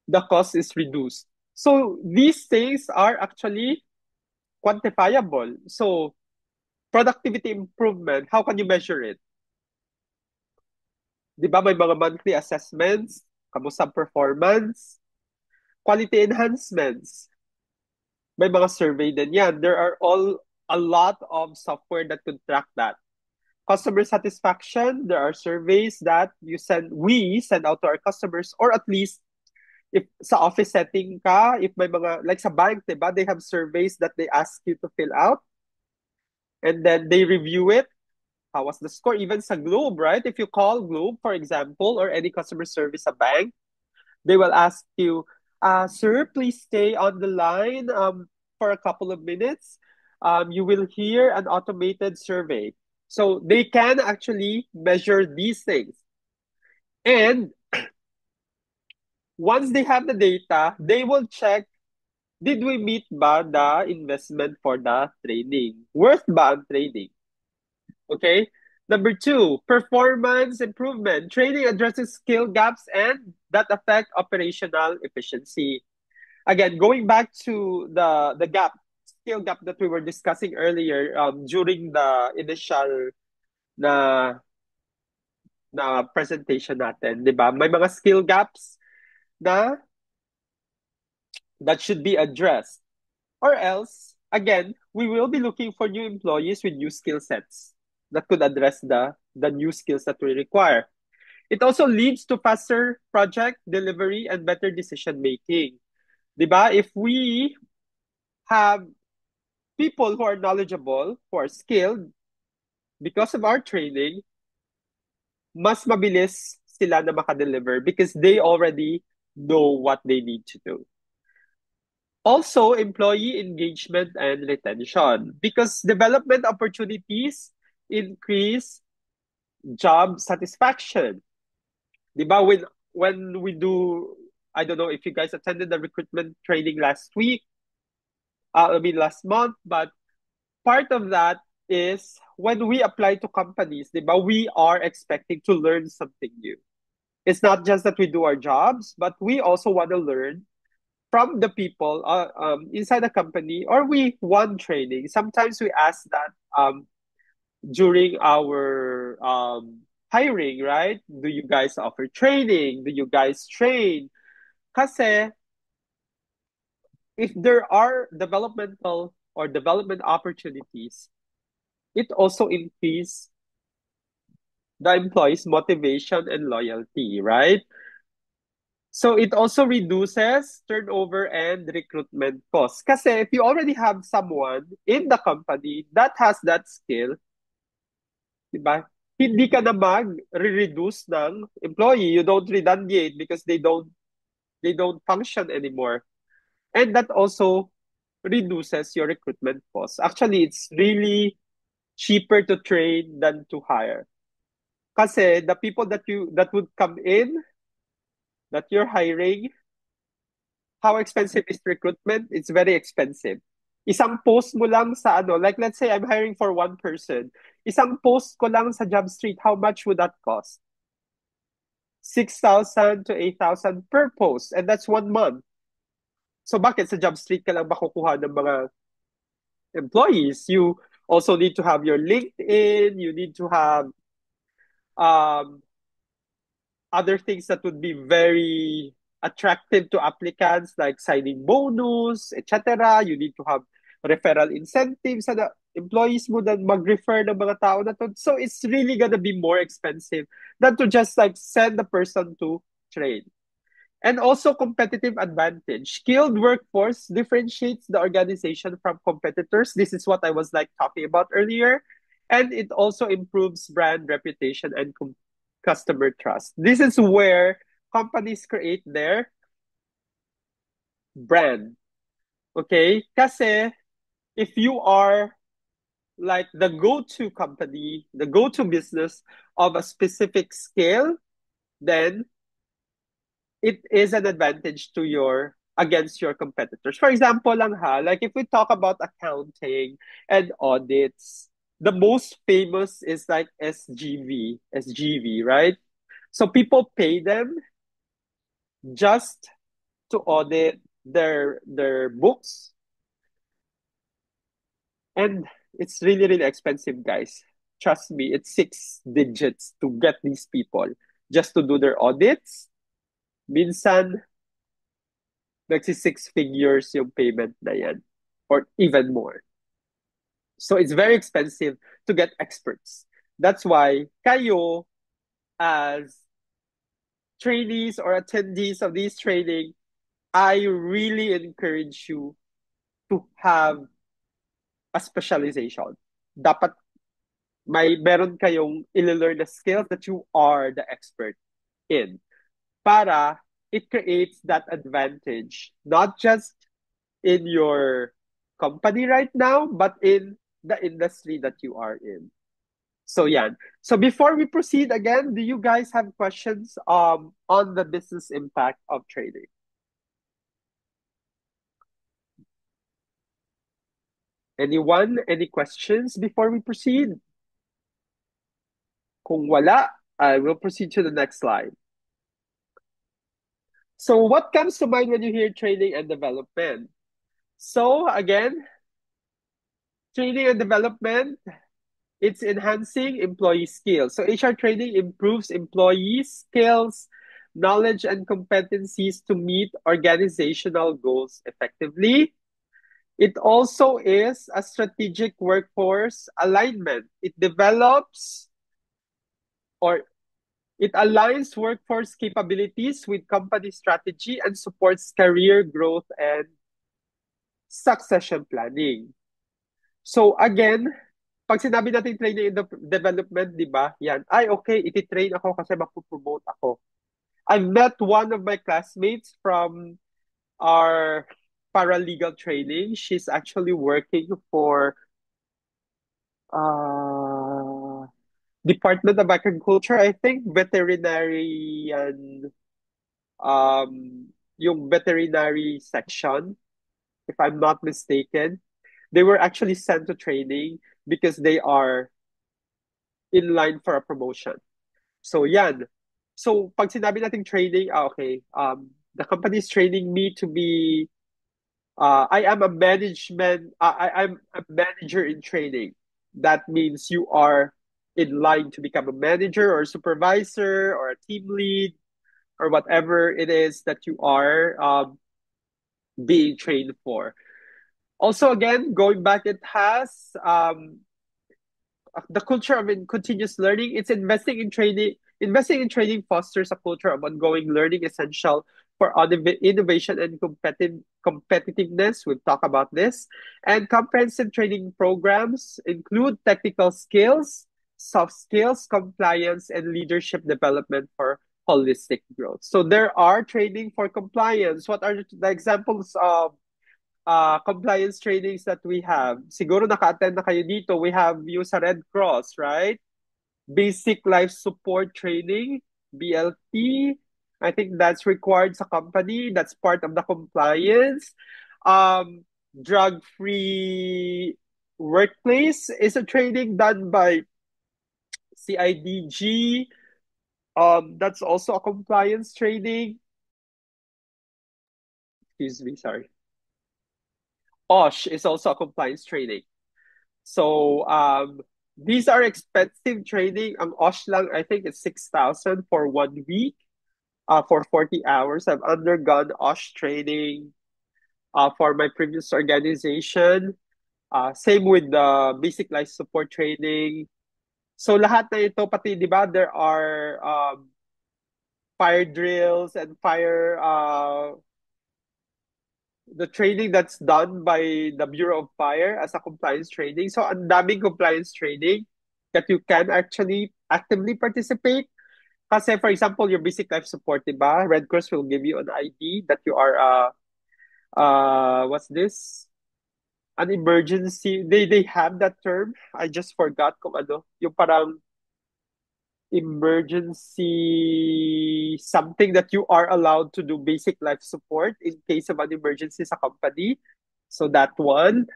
the cost is reduced. So these things are actually quantifiable. So productivity improvement, how can you measure it? Di ba may mga monthly assessments, kamusta ang performance, quality enhancements, may mga survey din yan. There are a lot of software that could track that. Customer satisfaction, there are surveys that we send out to our customers, or at least if sa office setting ka, if may mga, like sa bank, diba, they have surveys that they ask you to fill out, and then they review it. How was the score? Even sa Globe, right? If you call Globe, for example, or any customer service a bank, they will ask you, sir, please stay on the line for a couple of minutes. You will hear an automated survey. So they can actually measure these things. And once they have the data, they will check, did we meet ba the investment for the training? Worth ba ang training? Okay. Number two, performance improvement. Training addresses skill gaps and that affect operational efficiency. Again, going back to the skill gap that we were discussing earlier during the initial na na presentation natin, 'di ba? May mga skill gaps na that should be addressed. Or else, again, we will be looking for new employees with new skill sets that could address the new skills that we require. It also leads to faster project delivery and better decision making. Diba? If we have people who are knowledgeable, who are skilled, because of our training, mas mabilis sila na makadeliver because they already know what they need to do. Also, employee engagement and retention, because development opportunities increase job satisfaction. Di ba? When we do, I don't know if you guys attended the recruitment training last week, last month, but part of that is when we apply to companies, di ba, we are expecting to learn something new. It's not just that we do our jobs, but we also want to learn from the people inside the company, or we want training. Sometimes we ask that during our hiring, right? Do you guys offer training? Do you guys train? Kasi if there are developmental or development opportunities, it also increase the employees' motivation and loyalty, right? So it also reduces turnover and recruitment costs. Kasi if you already have someone in the company that has that skill, di ba? Hindi ka na mag-reduce ng employee. You don't redundate because they don't function anymore. And that also reduces your recruitment costs. Actually, it's really cheaper to train than to hire. Kasi the people that would come in that you're hiring, how expensive is recruitment? It's very expensive. Isang post mo lang sa ano, like let's say I'm hiring for one person. Isang post ko lang sa job street, how much would that cost? 6,000 to 8,000 per post. And that's 1 month. So bakit sa job street ka lang makukuha ng mga employees? You also need to have your LinkedIn. You need to have um, other things that would be very attractive to applicants, like signing bonus, etc. You need to have referral incentives sa employees mo na mag-refer ng mga tao na to. So it's really gonna be more expensive than to just like send the person to train. And also competitive advantage. Skilled workforce differentiates the organization from competitors. This is what I was like talking about earlier. And it also improves brand reputation and customer trust. This is where companies create their brand. Okay? Kasi if you are like the go-to company, the go-to business of a specific scale, then it is an advantage to your against your competitors. For example lang ha, like if we talk about accounting and audits, the most famous is like SGV, right? So people pay them just to audit their books, and it's really really expensive, guys. Trust me, it's 6 digits to get these people just to do their audits. Minsan nagsi 6 figures yung payment na yan, or even more. So it's very expensive to get experts. That's why kayo as trainees or attendees of this training, I really encourage you to have a specialization. Dapat meron kayong i-learn na skills that you are the expert in. Para it creates that advantage, not just in your company right now, but in the industry that you are in. So yeah. So before we proceed again, do you guys have questions on the business impact of trading? Anyone? Any questions before we proceed? Kung wala, I will proceed to the next slide. So what comes to mind when you hear training and development? So again, training and development, it's enhancing employee skills. So HR training improves employee skills, knowledge, and competencies to meet organizational goals effectively. It also is a strategic workforce alignment. It develops or it aligns workforce capabilities with company strategy and supports career growth and succession planning. So again, pag sinabi natin training and development, di ba? Yan. Ay, okay, iti-train ako kasi mapupromote ako. I met one of my classmates from our paralegal training. She's actually working for Department of Agriculture, I think veterinary and yung veterinary section, if I'm not mistaken, they were actually sent to training because they are in line for a promotion. So yan. So pag sinabi nating training, okay, the company is training me to be, I am a I'm a manager in training. That means you are in line to become a manager or supervisor or a team lead or whatever it is that you are being trained for. Also, again, going back, it has the culture of continuous learning. It's investing in training. Investing in training fosters a culture of ongoing learning essential for innovation and competitiveness. We've talked about this. And comprehensive training programs include technical skills, soft skills, compliance, and leadership development for holistic growth. So there are training for compliance. What are the examples of compliance trainings that we have? Siguro naka-attend na kayo dito. We have yung sa Red Cross, right? Basic Life Support Training, BLT. I think that's required sa company. That's part of the compliance. Drug-free workplace is a training done by CIDG. That's also a compliance training. Excuse me, sorry. OSH is also a compliance training. So these are expensive training. Ang OSH lang, I think it's 6,000 for 1 week, for 40 hours. I've undergone OSH training for my previous organization. Same with the basic life support training. So lahat na ito, pati, di ba, there are fire drills and the training that's done by the Bureau of Fire as a compliance training. So ang daming compliance training that you can actually actively participate. Kasi for example, your basic life support, diba? Red Cross will give you an ID that you are what's this? An emergency. They have that term. I just forgot kung ano. Yung parang emergency something that you are allowed to do basic life support in case of an emergency sa company. So that one.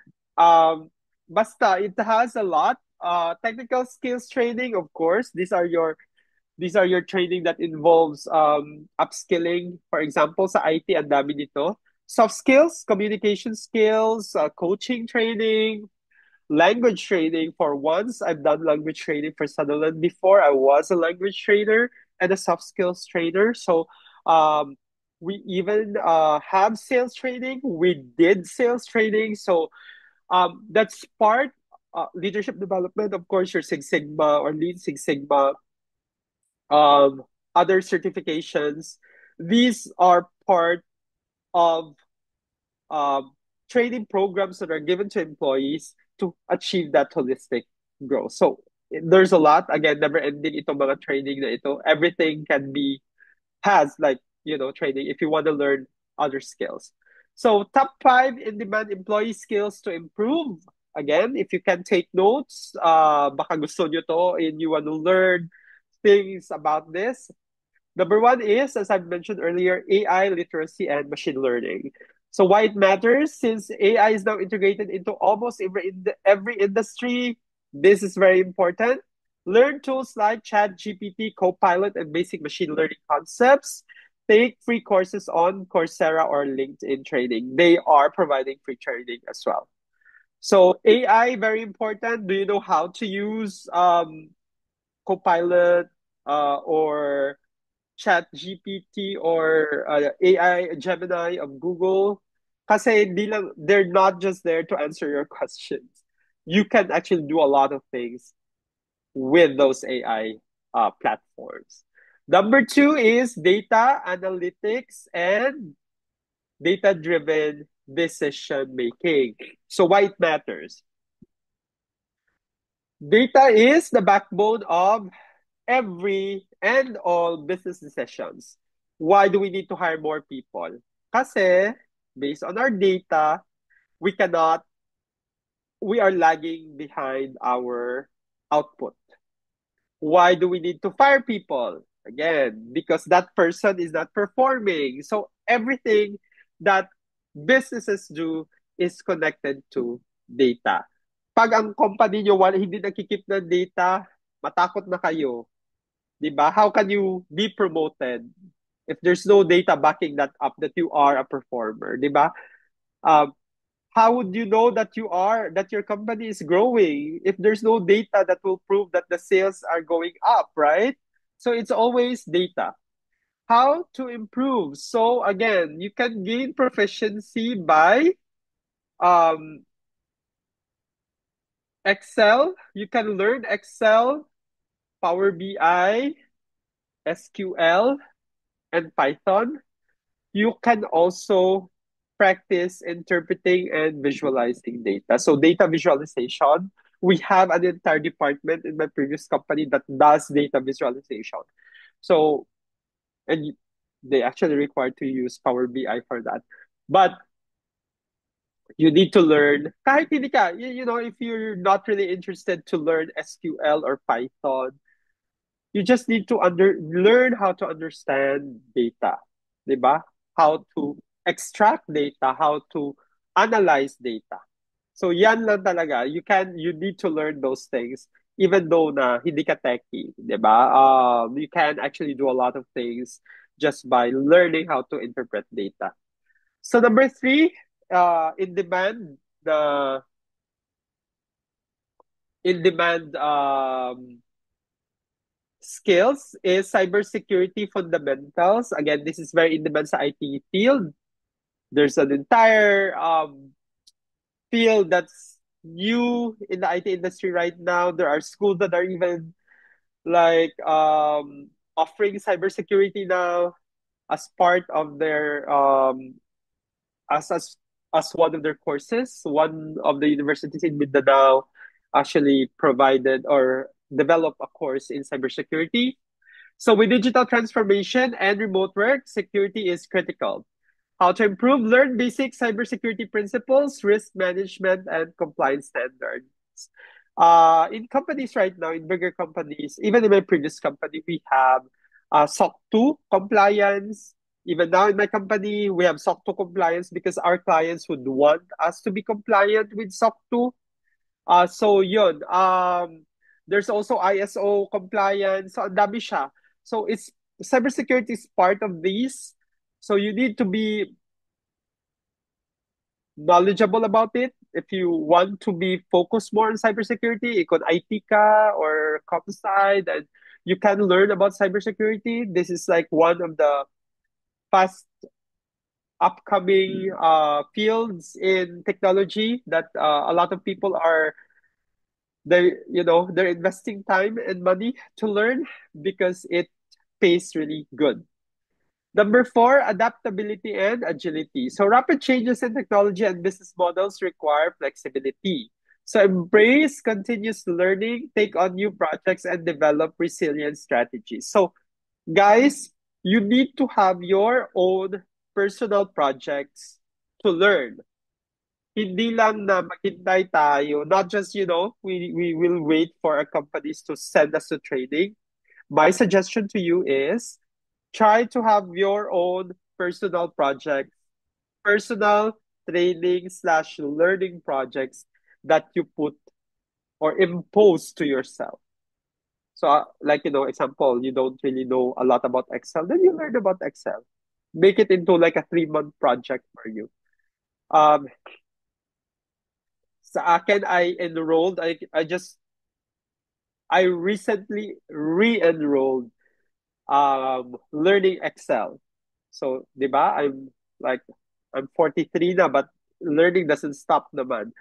Basta it has a lot. Technical skills training, of course. These are your training that involves upskilling. For example, sa IT, ang dami nito. Soft skills, communication skills, coaching training, language training. For once, I've done language training for Sutherland before. I was a language trainer and a soft skills trainer. So we even have sales training. We did sales training. So that's part. Leadership development, of course, your Six Sigma or Lean Six Sigma, um, other certifications. These are part of um, training programs that are given to employees to achieve that holistic growth. So there's a lot. Again, never ending itong mga training na ito. Everything can be has like training if you want to learn other skills. So top 5 in-demand employee skills to improve. Again, if you can take notes, baka gusto nyo to and you want to learn things about this. Number one is, as I've mentioned earlier, AI literacy and machine learning. So why it matters? Since AI is now integrated into almost every industry, this is very important. Learn tools like ChatGPT, Copilot, and basic machine learning concepts. Take free courses on Coursera or LinkedIn training. They are providing free training as well. So AI, very important. Do you know how to use Copilot or Chat GPT or AI Gemini of Google? Kasi they're not just there to answer your questions. You can actually do a lot of things with those AI platforms. Number 2 is data analytics and data-driven decision making. So why it matters? Data is the backbone of every and all business decisions. Why do we need to hire more people? Kasi based on our data, we cannot we are lagging behind our output. Why do we need to fire people? Again, because that person is not performing. So everything that businesses do is connected to data. Pag ang company nyo wala, hindi nakikip ng data, matakot na kayo. 'Di ba? How can you be promoted if there's no data backing that up that you are a performer, 'di ba? Um, how would you know that your company is growing if there's no data that will prove that the sales are going up, right? So it's always data. How to improve? So again, you can gain proficiency by um, Excel. You can learn Excel, Power BI, SQL, and Python. You can also practice interpreting and visualizing data. So data visualization, we have an entire department in my previous company that does data visualization. So, and they actually require to use Power BI for that. But you need to learn, kahit hindi ka, you know, if you're not really interested to learn SQL or Python, you just need to learn how to understand data, 'di ba? How to extract data, how to analyze data. So yan lang talaga. You need to learn those things even though na hindi ka techie, 'di ba? You can actually do a lot of things just by learning how to interpret data. So number three, in demand the in demand skills is cybersecurity fundamentals. Again, this is very in demand sa IT field. There's an entire field that's new in the IT industry right now. There are schools that are even like offering cybersecurity now as part of their as as as one of their courses. One of the universities in Mindanao actually provided or developed a course in cybersecurity. So with digital transformation and remote work, security is critical. How to improve, learn basic cybersecurity principles, risk management, and compliance standards. In companies right now, in bigger companies, even in my previous company, we have SOC 2 compliance. Even now in my company, we have SOC 2 compliance because our clients would want us to be compliant with SOC 2. So yun, there's also ISO compliance. So ang dami siya. So it's cybersecurity is part of these. So you need to be knowledgeable about it. If you want to be focused more on cybersecurity, ikon IT ka or comp side, and you can learn about cybersecurity. This is like one of the fast upcoming fields in technology that a lot of people are they're investing time and money to learn because it pays really good. Number four, adaptability and agility. So rapid changes in technology and business models require flexibility. So embrace continuous learning, take on new projects, and develop resilient strategies. So guys, you need to have your own personal projects to learn. Hindi lang na maghintay tayo, not just, we will wait for our companies to send us to training. My suggestion to you is try to have your own personal projects, personal training slash learning projects that you put or impose to yourself. So, like, example, you don't really know a lot about Excel, then you learn about Excel. Make it into like a 3-month project for you. Um, sa akin, I recently re-enrolled learning Excel. So, 'di ba? Like I'm 43 na but learning doesn't stop naman.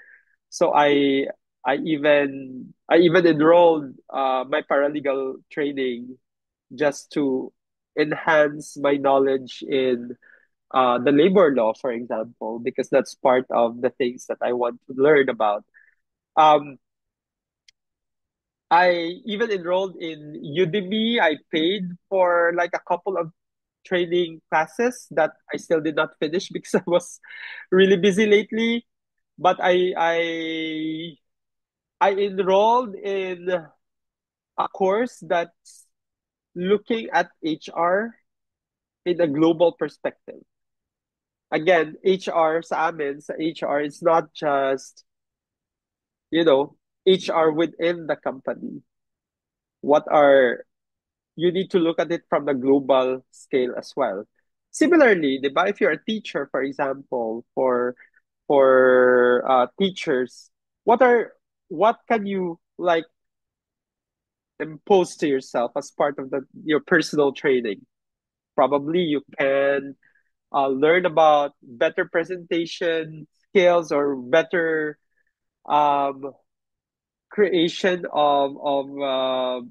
So I even enrolled my paralegal training just to enhance my knowledge in the labor law, for example, because that's part of the things that I want to learn about. Um, I even enrolled in Udemy. I paid for like a couple of training classes that I still did not finish because I was really busy lately. But I enrolled in a course that's looking at HR in a global perspective. Again, HR sa amin, sa HR, it's not just, you know, HR within the company. What are, you need to look at it from the global scale as well. Similarly, di ba, if you're a teacher, for example, for teachers, what are what can you like impose to yourself as part of the your personal training? Probably you can learn about better presentation skills or better um, creation of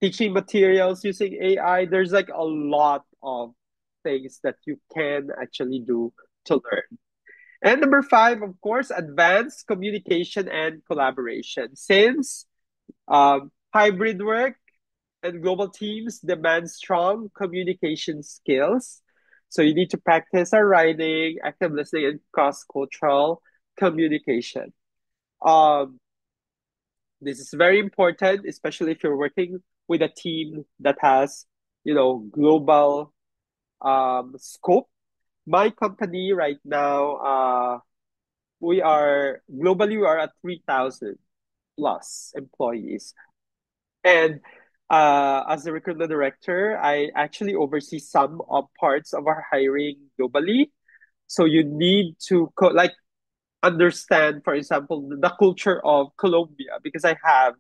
teaching materials using AI. There's like a lot of things that you can actually do to learn. And number five, of course, advanced communication and collaboration. Since hybrid work and global teams demand strong communication skills. So you need to practice our writing, active listening, and cross-cultural communication. Um, this is very important, especially if you're working with a team that has, global scope. My company right now, we are at 3,000 plus employees. And as the recruitment director, I actually oversee some of parts of our hiring globally. So you need to understand, for example, the culture of Colombia because I have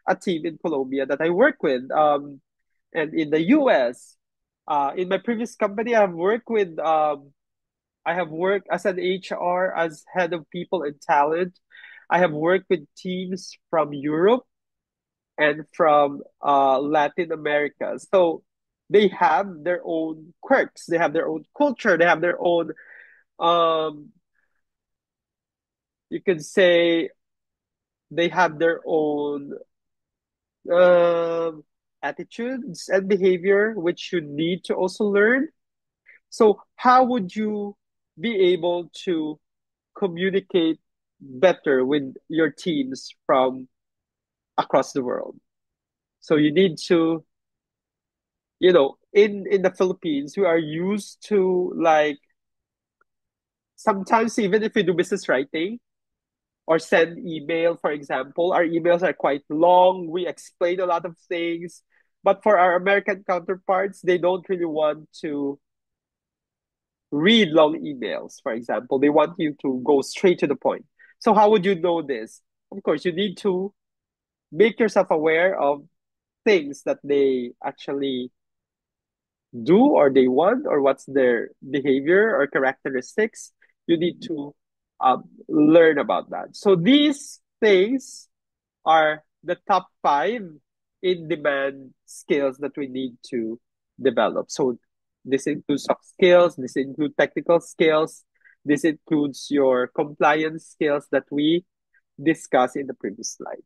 a team in Colombia that I work with. And in the US, in my previous company, I have worked as an HR, as head of people and talent. I have worked with teams from Europe and from Latin America. So they have their own quirks, they have their own culture, they have their own, um, you could say, they have their own um, attitudes and behavior, which you need to also learn. So, how would you be able to communicate better with your teams from across the world? So, you need to in the Philippines, we are used to like sometimes even if we do business writing or send email, for example, our emails are quite long. We explain a lot of things. But for our American counterparts, they don't really want to read long emails, for example. They want you to go straight to the point. So how would you know this? Of course, you need to make yourself aware of things that they actually do or they want or what's their behavior or characteristics. You need to learn about that. So these things are the top five in demand skills that we need to develop. So this includes soft skills, this includes technical skills, this includes your compliance skills that we discussed in the previous slide.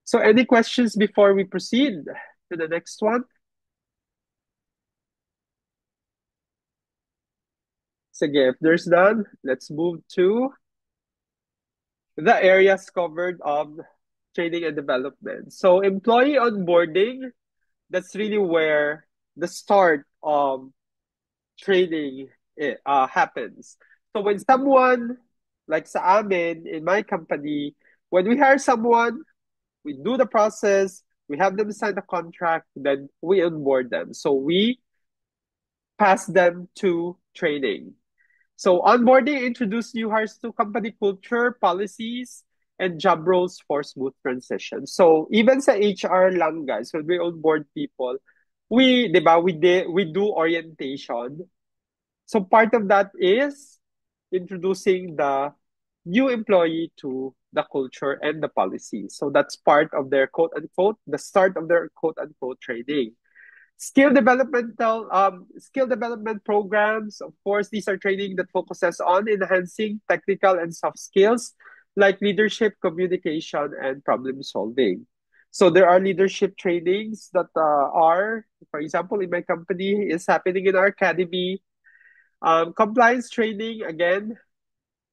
So any questions before we proceed to the next one? So again, if there's none, let's move to the areas covered of training and development. So employee onboarding, that's really where the start of training happens. So when someone, like sa amin, in my company, when we hire someone, we do the process, we have them sign a contract, then we onboard them. So we pass them to training. So onboarding introduce new hires to company culture, policies, and job roles for smooth transition. So even sa HR lang guys, when we onboard people, di ba, we do orientation. So part of that is introducing the new employee to the culture and the policy. So that's part of their quote unquote, the start of their quote unquote training. Skill development programs, of course, these are training that focuses on enhancing technical and soft skills like leadership, communication, and problem solving. So there are leadership trainings that are, for example, in my company, is happening in our academy. Compliance training, again,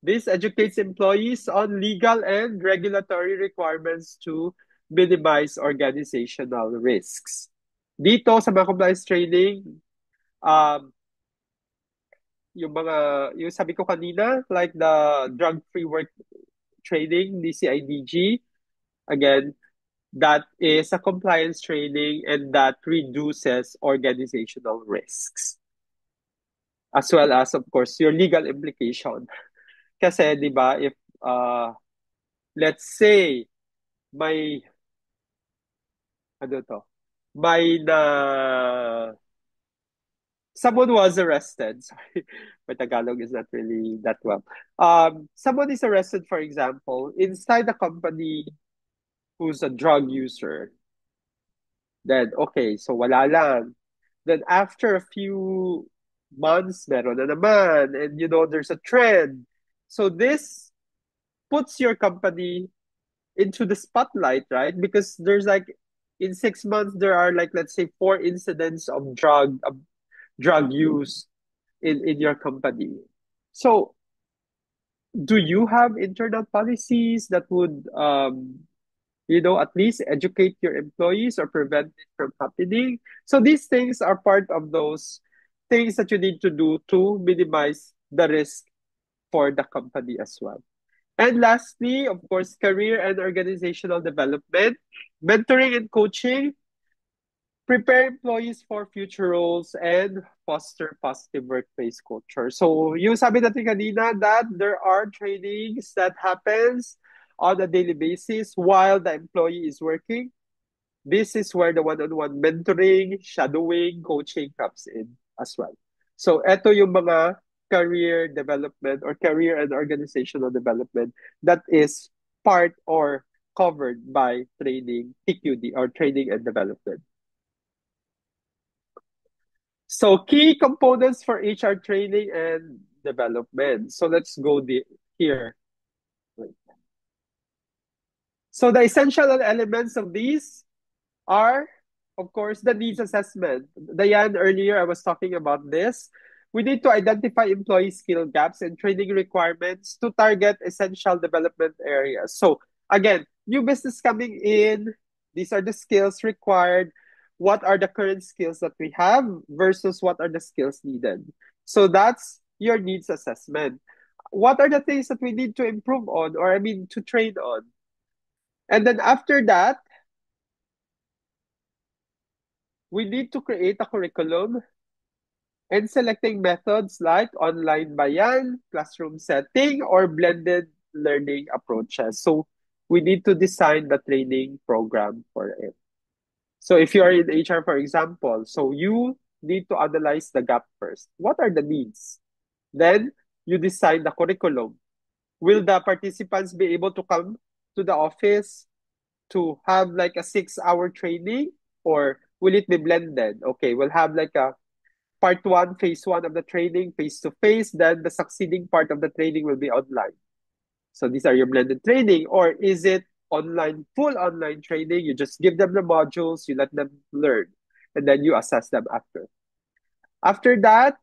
this educates employees on legal and regulatory requirements to minimize organizational risks. Dito sa mga compliance training, um, yung sabi ko kanina, like the drug-free work training, DCIDG, again, that is a compliance training and that reduces organizational risks. As well as, of course, your legal implication. Kasi, di ba, if, let's say, may, ano to, may na, someone was arrested. Sorry, my Tagalog is not really that well. Someone is arrested, for example, inside a company who's a drug user. Then, okay, so wala lang. Then after a few months, meron na naman. And there's a trend. So this puts your company into the spotlight, right? Because there's like, in 6 months, there are like, let's say, 4 incidents of drug use in your company. So do you have internal policies that would, at least educate your employees or prevent it from happening? So these things are part of those things that you need to do to minimize the risk for the company as well. And lastly, of course, career and organizational development, mentoring and coaching, prepare employees for future roles, and foster positive workplace culture. So, yung sabi natin kanina that there are trainings that happens on a daily basis while the employee is working. This is where the one-on-one mentoring, shadowing, coaching comes in as well. So, eto yung mga career development or career and organizational development that is part or covered by training TQD or training and development. So, key components for HR training and development. So, let's go here. So, the essential elements of these are, of course, the needs assessment. Diane, earlier I was talking about this. We need to identify employee skill gaps and training requirements to target essential development areas. So, again, new business coming in, these are the skills required. What are the current skills that we have versus what are the skills needed? So, that's your needs assessment. What are the things that we need to improve on, or I mean, to train on? And then after that, we need to create a curriculum and selecting methods like online bayan, classroom setting, or blended learning approaches. So we need to design the training program for it. So if you are in HR, for example, so you need to analyze the gap first. What are the needs? Then you design the curriculum. Will the participants be able to come to the office to have like a 6 hour training, or will it be blended? Okay, we'll have like a part one, phase one of the training, face to face. Then the succeeding part of the training will be online. So these are your blended training. Or is it online, full online training? You just give them the modules, you let them learn, and then you assess them after. After that,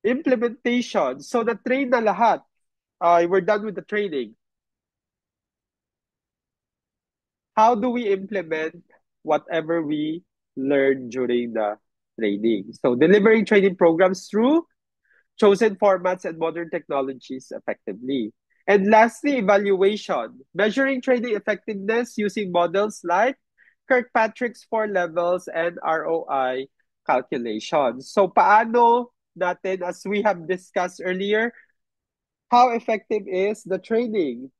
implementation. So na-train na lahat. We're done with the training. How do we implement whatever we learn during the training? So delivering training programs through chosen formats and modern technologies effectively. And lastly, evaluation. Measuring training effectiveness using models like Kirkpatrick's 4 levels and ROI calculations. So paano natin, as we have discussed earlier, how effective is the training?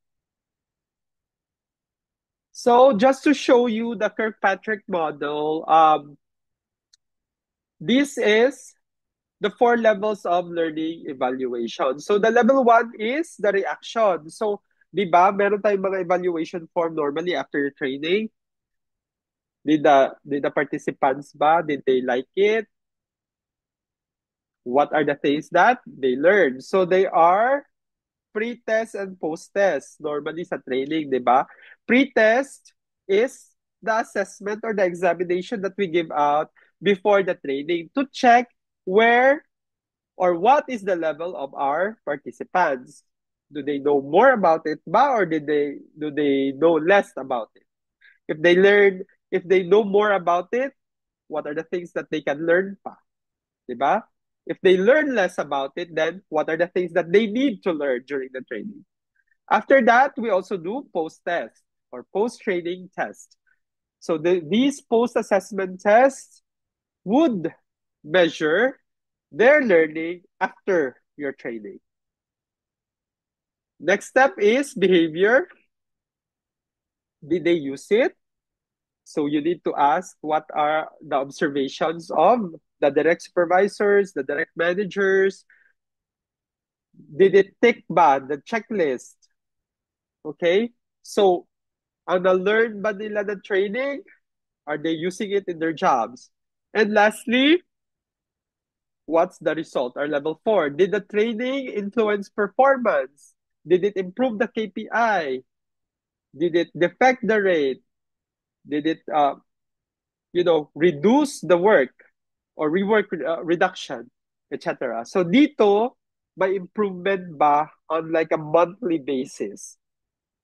So just to show you the Kirkpatrick model, this is the 4 levels of learning evaluation. So the level 1 is the reaction. So, di ba, meron tayong mga evaluation form normally after your training. Did the participants ba, did they like it? What are the things that they learned? So they are pre-test and post-test normally sa training, di ba? Pre-test is the assessment or the examination that we give out before the training to check where or what is the level of our participants. Do they know more about it ba, or do they know less about it? If they learn, if they know more about it, what are the things that they can learn pa? Diba? If they learn less about it, then what are the things that they need to learn during the training? After that, we also do post-test or post-training test. So these post-assessment tests would measure their learning after your training. Next step is behavior. Did they use it? So you need to ask what are the observations of the direct supervisors, the direct managers. Did it tick ba the checklist? Okay? So, ang na-learn ba nila the training? Are they using it in their jobs? And lastly, what's the result? Or level 4, did the training influence performance? Did it improve the KPI? Did it defect the rate? Did it, reduce the work or rework reduction, etc. So dito, may improvement ba on like a monthly basis?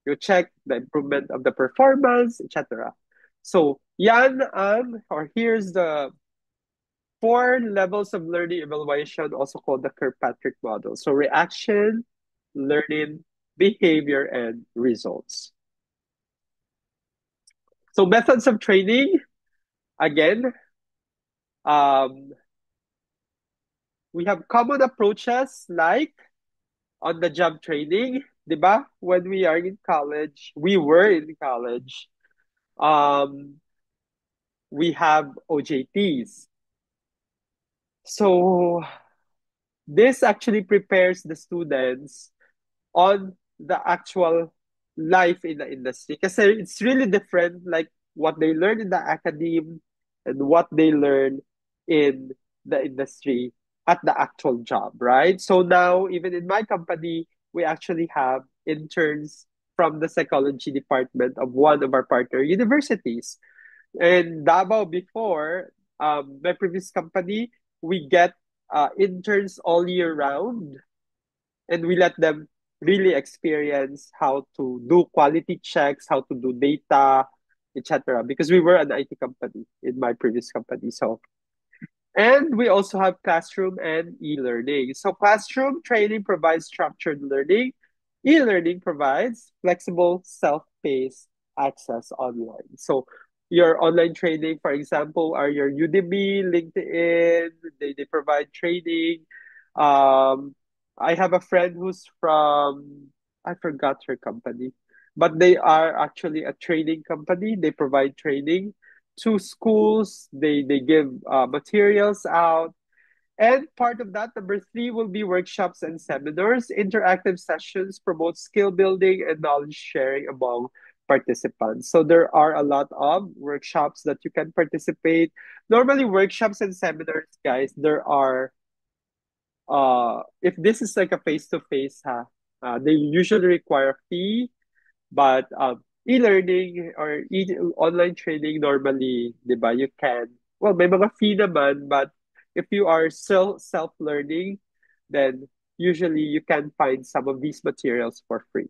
You check the improvement of the performance, etc. So yan or here's the 4 levels of learning evaluation, also called the Kirkpatrick model. So reaction, learning, behavior, and results. So methods of training, again, um, we have common approaches like on-the-job training, di ba? When we are in college, we were in college, um, we have OJTs. So this actually prepares the students on the actual life in the industry. Kasi it's really different, like what they learn in the academe and what they learn in the industry at the actual job, right? So now, even in my company, we actually have interns from the psychology department of one of our partner universities. In Davao before, my previous company, we get interns all year round, and we let them really experience how to do quality checks, how to do data, etc. Because we were an IT company in my previous company. So, and we also have classroom and e-learning. So classroom training provides structured learning. E-learning provides flexible, self-paced access online. So your online training, for example, are your Udemy, LinkedIn, they provide training. Um, I have a friend who's from, I forgot her company, but they are actually a training company. They provide training to schools. They give materials out. And part of that, number 3, will be workshops and seminars. Interactive sessions promote skill building and knowledge sharing among participants. So there are a lot of workshops that you can participate. Normally, workshops and seminars, guys, there are if this is like a face-to-face, they usually require a fee, but e-learning or online training normally, 'di ba, you can, well, may mga fee naman, but if you are still self-learning, then usually you can find some of these materials for free.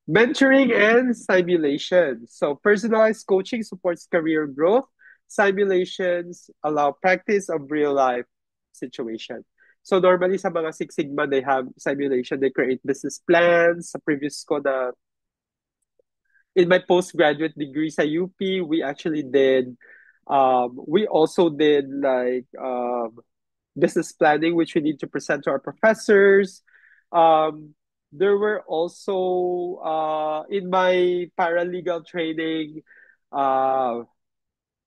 Mentoring and simulation. So personalized coaching supports career growth. Simulations allow practice of real life situation. So normally sa mga Six Sigma, they have simulation. They create business plans. Sa previous ko na in my postgraduate degree sa UP, we actually did, we also did like business planning, which we need to present to our professors. There were also, in my paralegal training, uh,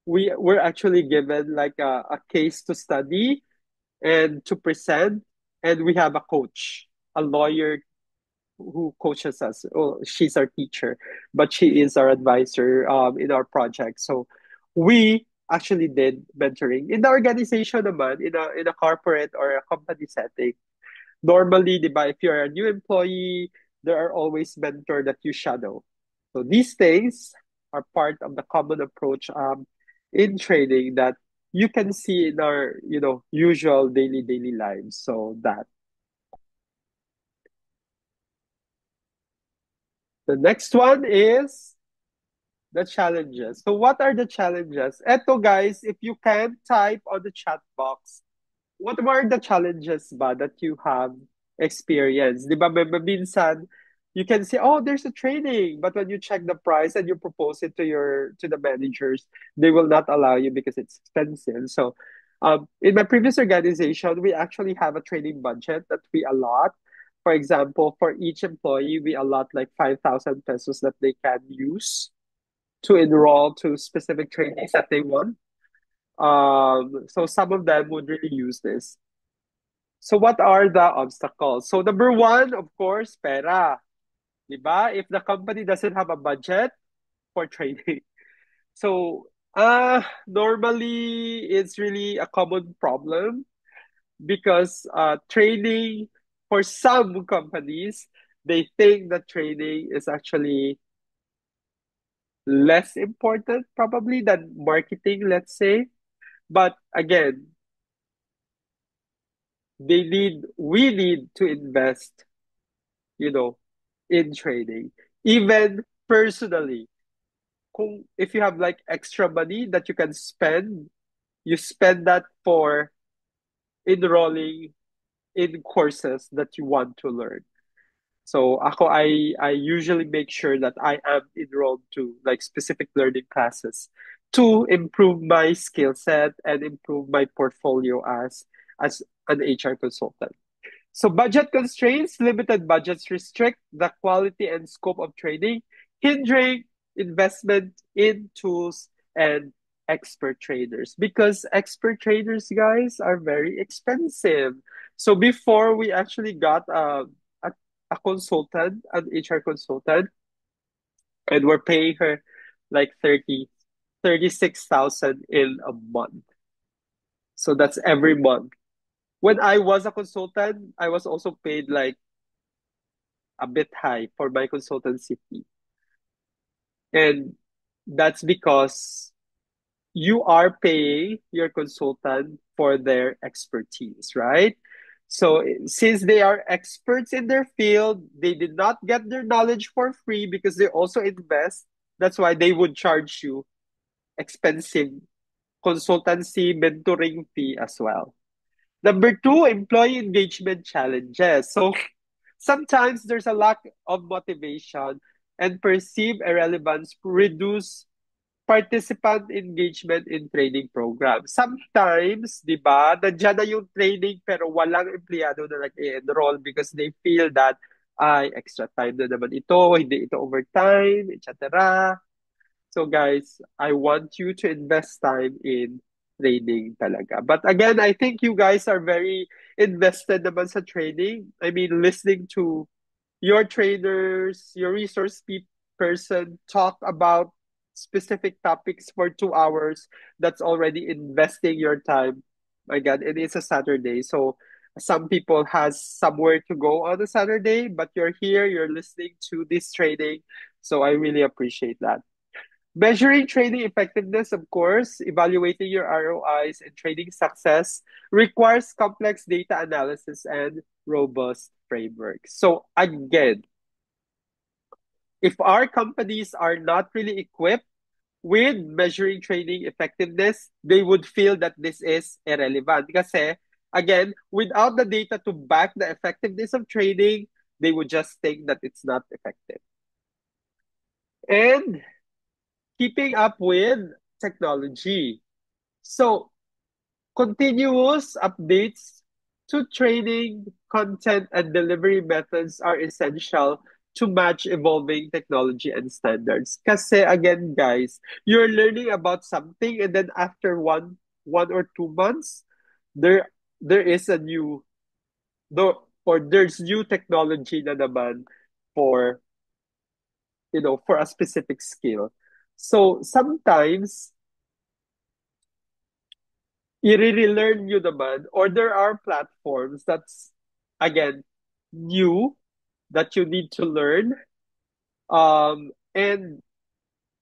we were actually given like a case to study and to present, and we have a coach, a lawyer who coaches us. Oh, she's our teacher, but she is our advisor in our project. So we actually did mentoring in the organization naman, in a corporate or a company setting. Normally, di ba, if you're a new employee, there are always mentor that you shadow. So these things are part of the common approach in training that you can see in our usual daily lives. So that. The next one is the challenges. So what are the challenges? Eto guys, if you can type on the chat box, what were the challenges ba that you have experienced? Di ba, minsan, you can say, oh, there's a training, but when you check the price and you propose it to the managers, they will not allow you because it's expensive. So, in my previous organization, we actually have a training budget that we allot. For example, for each employee, we allot like 5,000 pesos that they can use to enroll to specific trainings that they want. So some of them would really use this. So what are the obstacles? So number one, of course, pera. Diba? If the company doesn't have a budget for training. So normally it's really a common problem because training for some companies, they think that training is actually less important probably than marketing, let's say. But again, we need to invest, you know, in training. Even personally, if you have like extra money that you can spend, you spend that for enrolling in courses that you want to learn. So I usually make sure that I am enrolled to like specific learning classes to improve my skill set and improve my portfolio as an HR consultant. So budget constraints, limited budgets restrict the quality and scope of training, hindering investment in tools and expert trainers because expert trainers, guys, are very expensive. So before we actually got a consultant, an HR consultant, and we're paying her like 36,000 in a month. So that's every month. When I was a consultant, I was also paid like a bit high for my consultancy fee. And that's because you are paying your consultant for their expertise, right? So since they are experts in their field, they did not get their knowledge for free because they also invest. That's why they would charge you expensive consultancy mentoring fee as well. Number two, employee engagement challenges. So sometimes there's a lack of motivation and perceived irrelevance reduce participant engagement in training programs. Sometimes, di ba, nandiyan na yung training pero walang empleyado na nag-enroll because they feel that ay, extra time na naman ito, hindi ito overtime, etc. So guys, I want you to invest time in training talaga. But again, I think you guys are very invested naman sa training. I mean, listening to your trainers, your person talk about specific topics for 2 hours, that's already investing your time. My God, it is a Saturday. So some people has somewhere to go on a Saturday, but you're here, you're listening to this training. So I really appreciate that. Measuring training effectiveness, of course, evaluating your ROIs and training success requires complex data analysis and robust frameworks. So again, if our companies are not really equipped with measuring training effectiveness, they would feel that this is irrelevant. Kasi, again, without the data to back the effectiveness of training, they would just think that it's not effective. And keeping up with technology. So, continuous updates to training, content, and delivery methods are essential to match evolving technology and standards. Kasi again, guys, you're learning about something and then after one or 2 months, there is a new or there's new technology na naman for for a specific skill. So sometimes i-relearn nyo naman or there are platforms that's again new that you need to learn and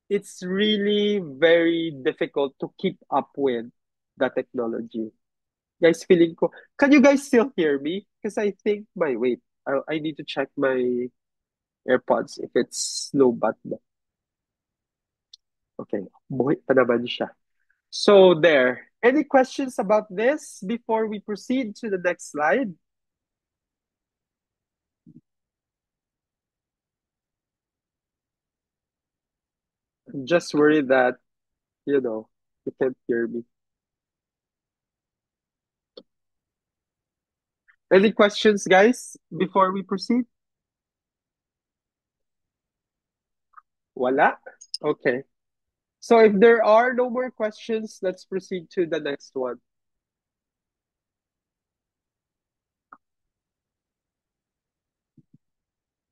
it's really very difficult to keep up with the technology. Guys, feeling ko, can you guys still hear me? Because I think my wait, I need to check my AirPods if it's low bat. Okay, buhay pa naman siya. So there. Any questions about this before we proceed to the next slide? I'm just worried that, you can't hear me. Any questions, guys, before we proceed? Wala? Okay. So if there are no more questions, let's proceed to the next one.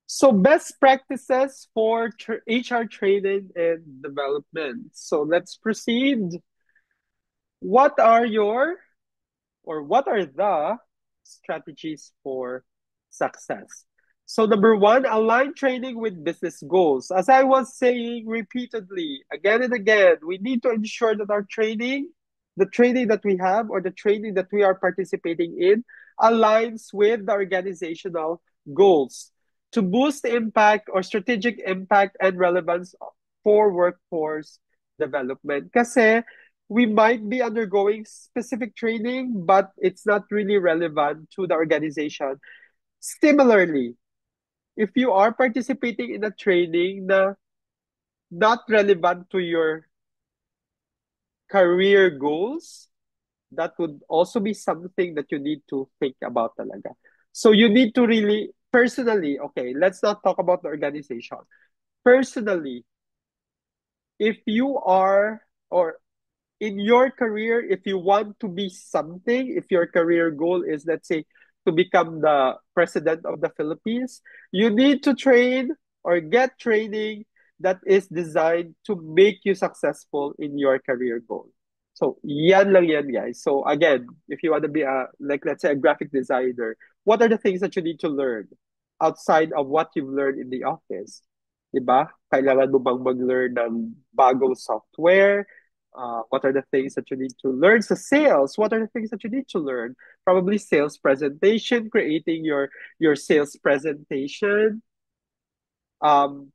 So best practices for HR training and development. So let's proceed. What are your what are the strategies for success? So, number one, align training with business goals. As I was saying repeatedly, again and again, we need to ensure that our training, the training that we have or the training that we are participating in, aligns with the organizational goals to boost impact or strategic impact and relevance for workforce development. Kasi we might be undergoing specific training, but it's not really relevant to the organization. Similarly, if you are participating in a training na not relevant to your career goals, that would also be something that you need to think about talaga. So you need to really, personally, okay, let's not talk about the organization. Personally, if you are, or in your career, if you want to be something, if your career goal is, let's say, to become the president of the Philippines, you need to train or get training that is designed to make you successful in your career goal. So, yan lang yan, guys. So, again, if you want to be like, let's say, a graphic designer, what are the things that you need to learn outside of what you've learned in the office? Diba? Kailangan mo bang mag-learn ng bagong software? What are the things that you need to learn? So sales, what are the things that you need to learn? Probably sales presentation, creating your sales presentation, um,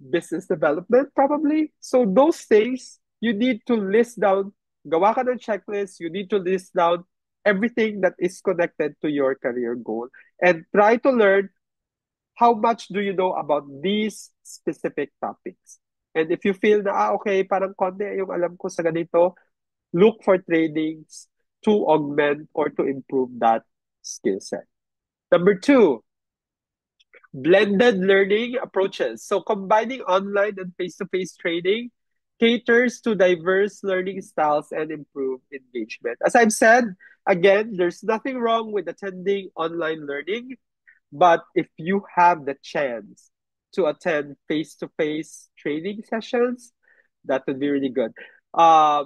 business development, probably. So those things you need to list down. Gawa ka ng checklist. You need to list down everything that is connected to your career goal and try to learn how much do you know about these specific topics. And if you feel na, okay, parang konti yung alam ko sa ganito, look for trainings to augment or to improve that skill set. Number two, blended learning approaches. So combining online and face-to-face training caters to diverse learning styles and improve engagement. As I've said, again, there's nothing wrong with attending online learning, but if you have the chance to attend face-to-face training sessions, that would be really good. Uh,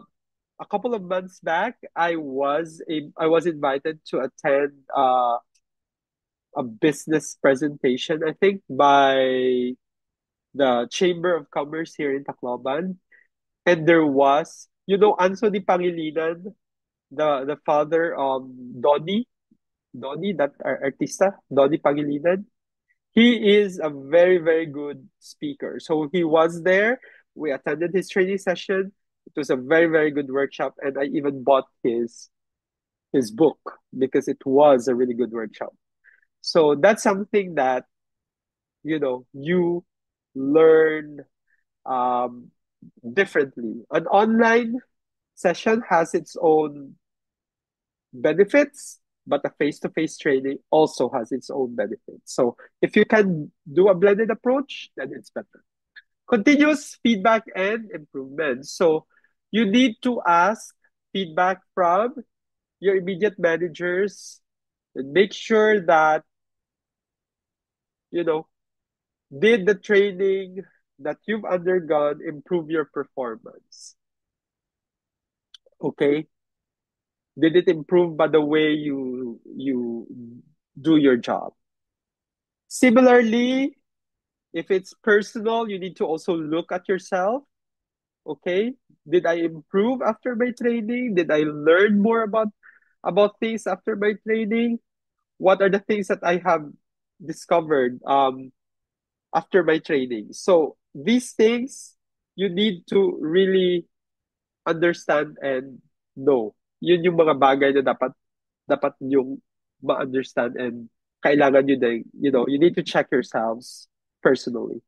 a couple of months back, I was invited to attend a business presentation, I think, by the Chamber of Commerce here in Tacloban, and there was, Anthony Pangilinan, the father of Donnie, that artista, Donnie Pangilinan. He is a very, very good speaker. So he was there. We attended his training session. It was a very, very good workshop, and I even bought his book because it was a really good workshop. So that's something that you learn um, differently. An online session has its own benefits, but a face-to-face training also has its own benefits. So if you can do a blended approach, then it's better. Continuous feedback and improvement. So you need to ask feedback from your immediate managers and make sure that, you know, did the training that you've undergone improve your performance? Okay? Did it improve by the way you do your job? Similarly, if it's personal, you need to also look at yourself. Okay? Did I improve after my training? Did I learn more about things after my training? What are the things that I have? discovered after my training. So these things you need to really understand and know. Yun yung mga bagay na dapat yung ma-understand and kailangan nyo din, you need to check yourselves personally.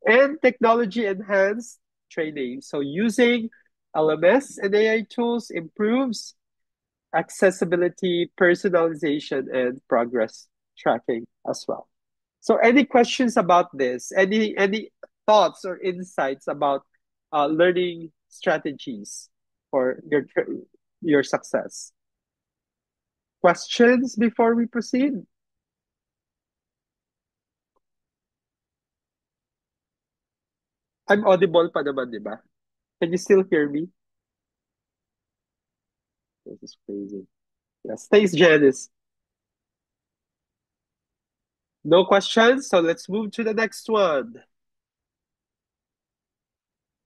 And technology enhanced training. So using LMS and AI tools improves accessibility, personalization, and progress tracking as well. So, any questions about this? Any thoughts or insights about learning strategies for your success? Questions before we proceed? I'm audible pa naman, di ba? Can you still hear me? This is crazy. Yes, thanks, Janice. No questions, so let's move to the next one.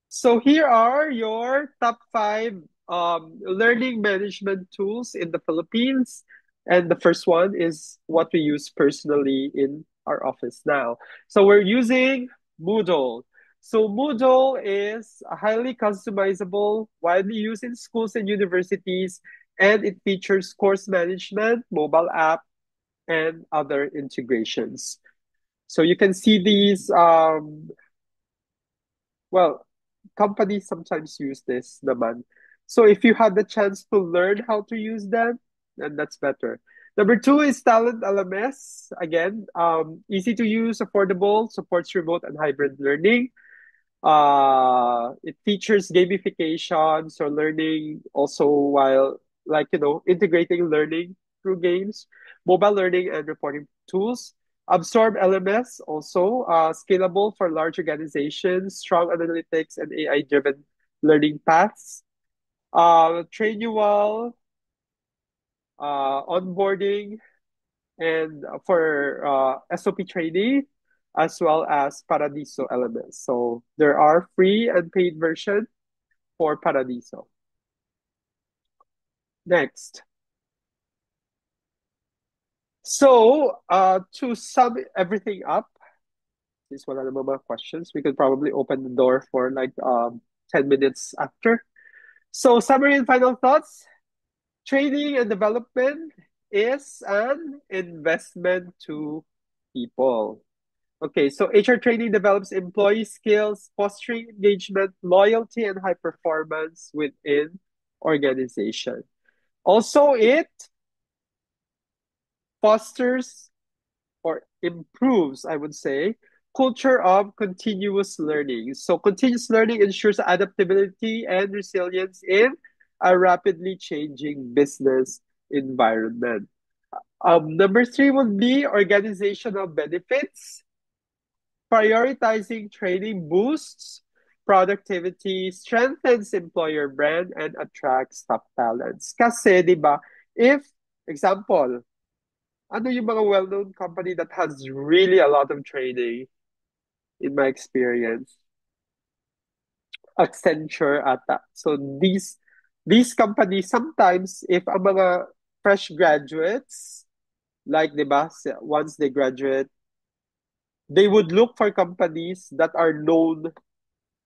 So here are your top five learning management tools in the Philippines. And the first one is what we use personally in our office now. So we're using Moodle. So Moodle is a highly customizable, widely used in schools and universities, and it features course management, mobile app, and other integrations. So you can see these well, companies sometimes use this naman. So if you had the chance to learn how to use them, then that's better. Number two is Talent LMS. Again, easy to use, affordable, supports remote and hybrid learning. It features gamification, so learning also while integrating learning through games, mobile learning and reporting tools. Absorb LMS also scalable for large organizations, strong analytics and AI-driven learning paths. Trainual, onboarding, and for SOP training, as well as Paradiso elements. So there are free and paid version for Paradiso. Next. So to sum everything up, this one of the mga questions. We could probably open the door for like 10 minutes after. So summary and final thoughts. Training and development is an investment to people. Okay, so HR training develops employee skills, fostering engagement, loyalty, and high performance within organization. Also, it fosters or improves, I would say, culture of continuous learning. So continuous learning ensures adaptability and resilience in a rapidly changing business environment. Number three would be organizational benefits. Prioritizing training boosts productivity, strengthens employer brand, and attracts top talents. Kasi, di ba, if, example, ano yung mga well-known company that has really a lot of training, in my experience? Accenture ata. So these companies, sometimes, if ang mga fresh graduates, like, di ba, once they graduate, they would look for companies that are known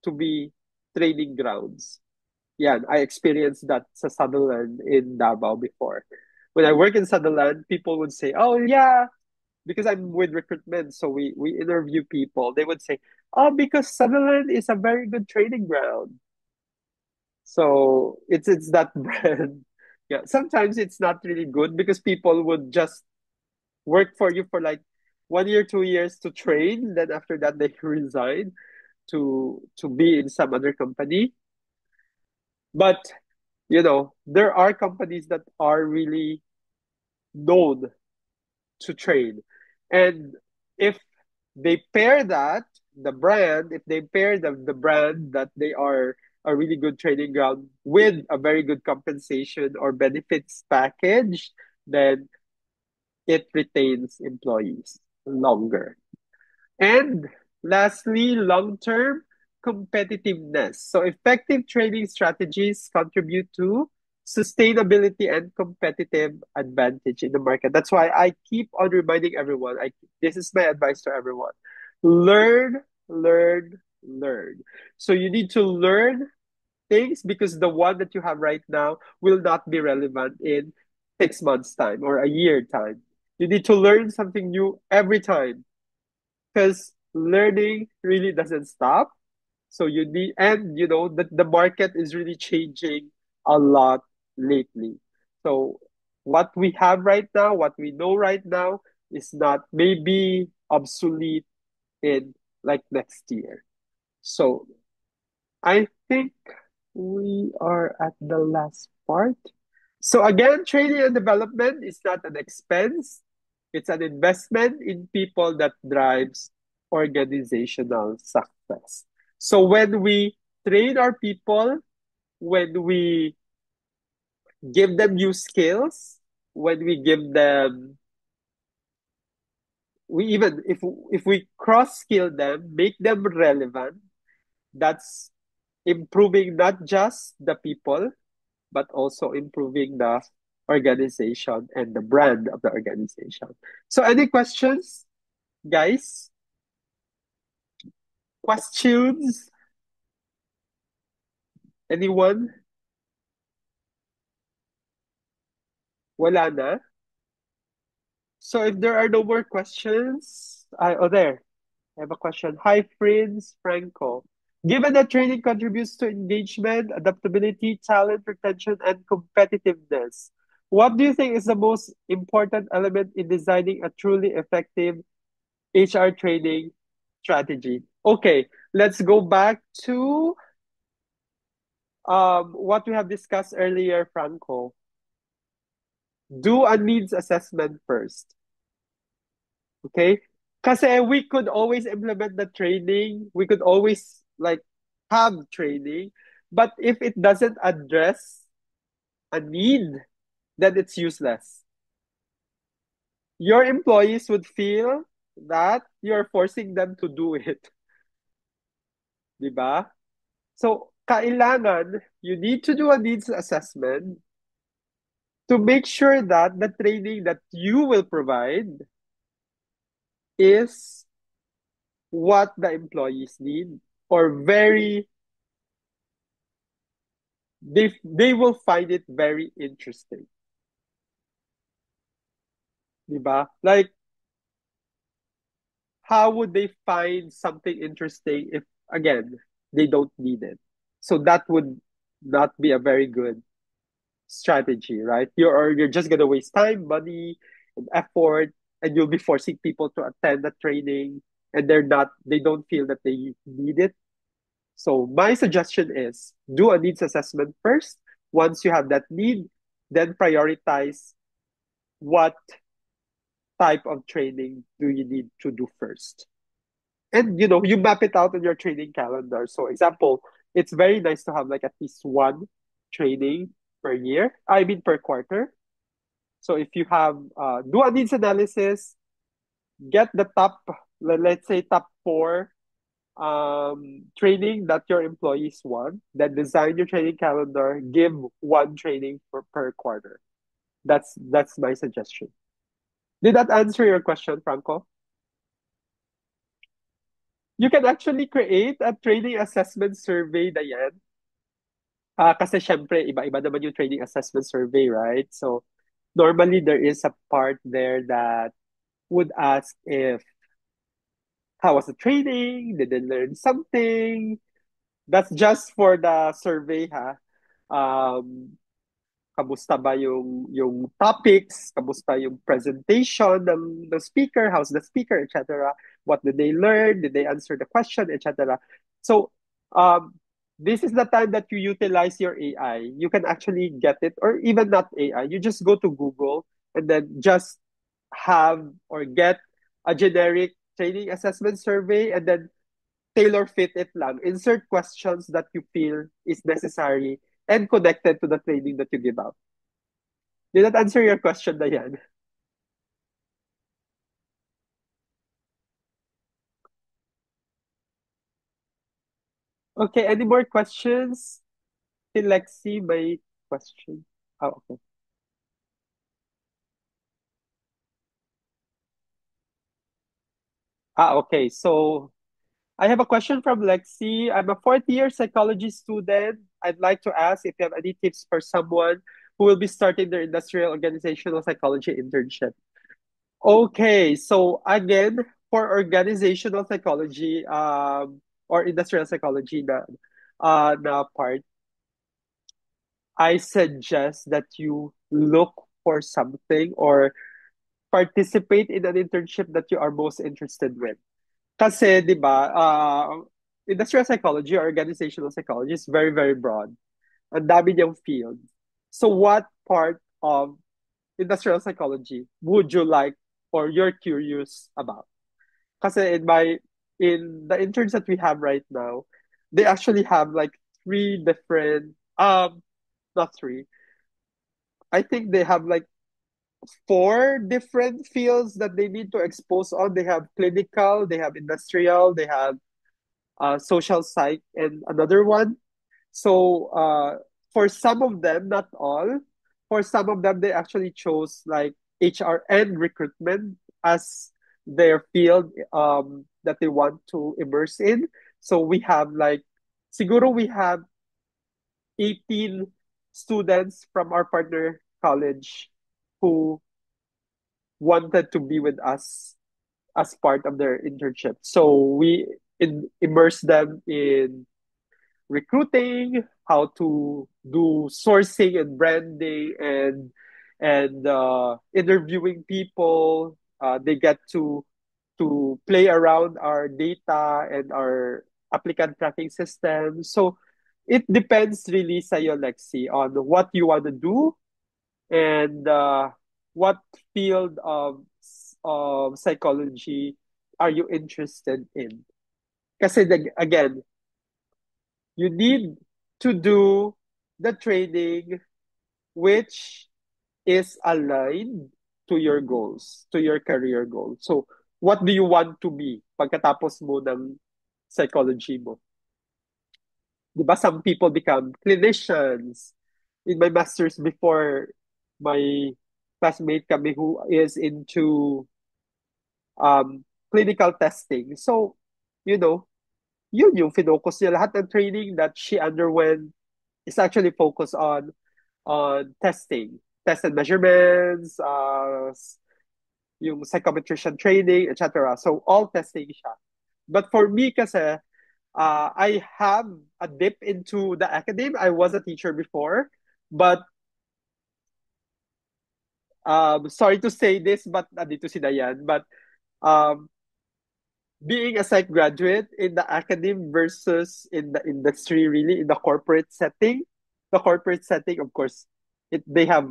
to be training grounds. Yeah, I experienced that sa Sutherland in Davao before. When I work in Sutherland, people would say, "Oh yeah," because I'm with recruitment, so we interview people. They would say, "Oh, because Sutherland is a very good training ground." So it's that brand. Yeah, sometimes it's not really good because people would just work for you for like 1 year, 2 years to train. Then after that, they resign to be in some other company. But there are companies that are really known to train. And if they pair that, if they pair the brand that they are a really good training ground with a very good compensation or benefits package, then it retains employees longer. And lastly, long term competitiveness. So, effective training strategies contribute to sustainability and competitive advantage in the market. That's why I keep on reminding everyone. This is my advice to everyone. Learn, learn, learn. So you need to learn things because the one that you have right now will not be relevant in 6 months' time or a year time. You need to learn something new every time because learning really doesn't stop. So you need, and you know, the market is really changing a lot lately. So what we have right now, what we know right now, is not maybe obsolete in like next year. So I think we are at the last part. So again, training and development is not an expense. It's an investment in people that drives organizational success. So when we train our people, when we give them new skills, when we give them, we even if we cross skill them, make them relevant, that's improving not just the people but also improving the organization and the brand of the organization. So, any questions, guys? Questions? Anyone? Wala na? So, if there are no more questions, there. I have a question. Hi, Prince Franco. Given that training contributes to engagement, adaptability, talent retention, and competitiveness, what do you think is the most important element in designing a truly effective HR training strategy? Okay, let's go back to what we have discussed earlier, Franco. Do a needs assessment first. Okay? Kasi we could always implement the training. We could always like have training. But if it doesn't address a need, then it's useless. Your employees would feel that you're forcing them to do it. Di ba? So, kailangan, you need to do a needs assessment to make sure that the training that you will provide is what the employees need or they will find it very interesting. Diba? Like, how would they find something interesting if, again, they don't need it? So that would not be a very good strategy, right? You're just gonna waste time, money, and effort, and you'll be forcing people to attend the training, and they don't feel that they need it. So my suggestion is do a needs assessment first. Once you have that need, then prioritize what type of training do you need to do first. And you know, you map it out on your training calendar. So example, it's very nice to have like at least one training per year. I mean per quarter. So if you have do a needs analysis, get the top, let's say top four training that your employees want, then design your training calendar, give one training per quarter. That's my suggestion. Did that answer your question, Franco? You can actually create a training assessment survey, Diane. Kasi syempre, iba-iba naman yung training assessment survey, right? So, normally there is a part there that would ask if, how was the training? Did they learn something? That's just for the survey, ha? Um, kamusta ba yung topics, kamusta yung presentation ng speaker, how's the speaker, etc. What did they learn? Did they answer the question, etc. So, this is the time that you utilize your AI. You can actually get it, or even not AI. You just go to Google and then just have or get a generic training assessment survey and then tailor fit it lang. Insert questions that you feel is necessary and connected to the training that you give out. Did that answer your question, Diane? Okay, any more questions? Si Lexi, may question. Okay. Okay. So I have a question from Lexi. I'm a fourth year psychology student. I'd like to ask if you have any tips for someone who will be starting their industrial organizational psychology internship. Okay, so again, for organizational psychology, or industrial psychology na part, I suggest that you look for something or participate in an internship that you are most interested with. Kasi, di ba, industrial psychology or organizational psychology is very, very broad. Ang dami niyang field. So what part of industrial psychology would you like or you're curious about? Kasi in the interns that we have right now, they actually have like three different not three. I think they have like four different fields that they need to expose on. They have clinical, they have industrial, they have social psych, and another one. So for some of them, not all, for some of them, they actually chose like HR and recruitment as their field that they want to immerse in. So we have like, siguro we have 18 students from our partner college who wanted to be with us as part of their internship. So we immerse them in recruiting, how to do sourcing and branding and interviewing people. They get to play around our data and our applicant tracking system. So it depends really sa'yo, Lexi, on what you want to do and what field of psychology are you interested in. Kasi again, you need to do the training which is aligned to your goals, to your career goals. So, what do you want to be pagkatapos mo ng psychology mo? Di ba, some people become clinicians. In my master's before, my classmate kami who is into clinical testing. So, you know, yun yung finocus niya. Lahat ng training that she underwent is actually focused on testing, test and measurements, yung psychometrician training, etc. So all testing siya. But for me kasi, I have a dip into the academe. I was a teacher before, but sorry to say this, but nandito si Dayan, but um, being a psych graduate in the academe versus in the industry, really in the corporate setting, of course, they have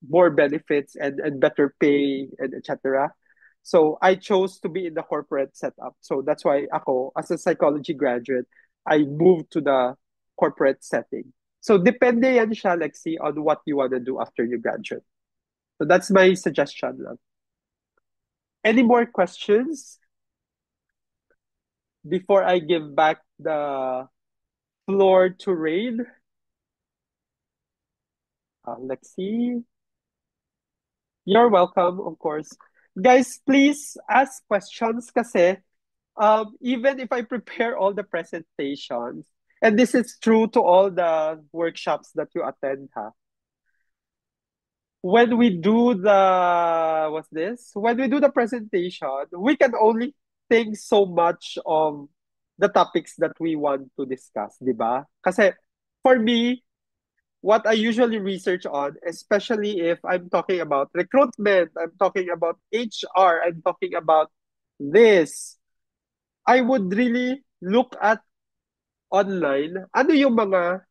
more benefits and better pay and etc. So I chose to be in the corporate setup. So that's why ako, as a psychology graduate, I moved to the corporate setting. So depende yan siya, Lexi, on what you want to do after you graduate. So that's my suggestion lang. Any more questions before I give back the floor to Rain? Lexi, you're welcome, of course. Guys, please ask questions kasi even if I prepare all the presentations, and this is true to all the workshops that you attend, when we do when we do the presentation, we can only think so much of the topics that we want to discuss, di ba? Kasi for me, what I usually research on, especially if I'm talking about recruitment, I'm talking about HR, I'm talking about this, I would really look at online, ano yung mga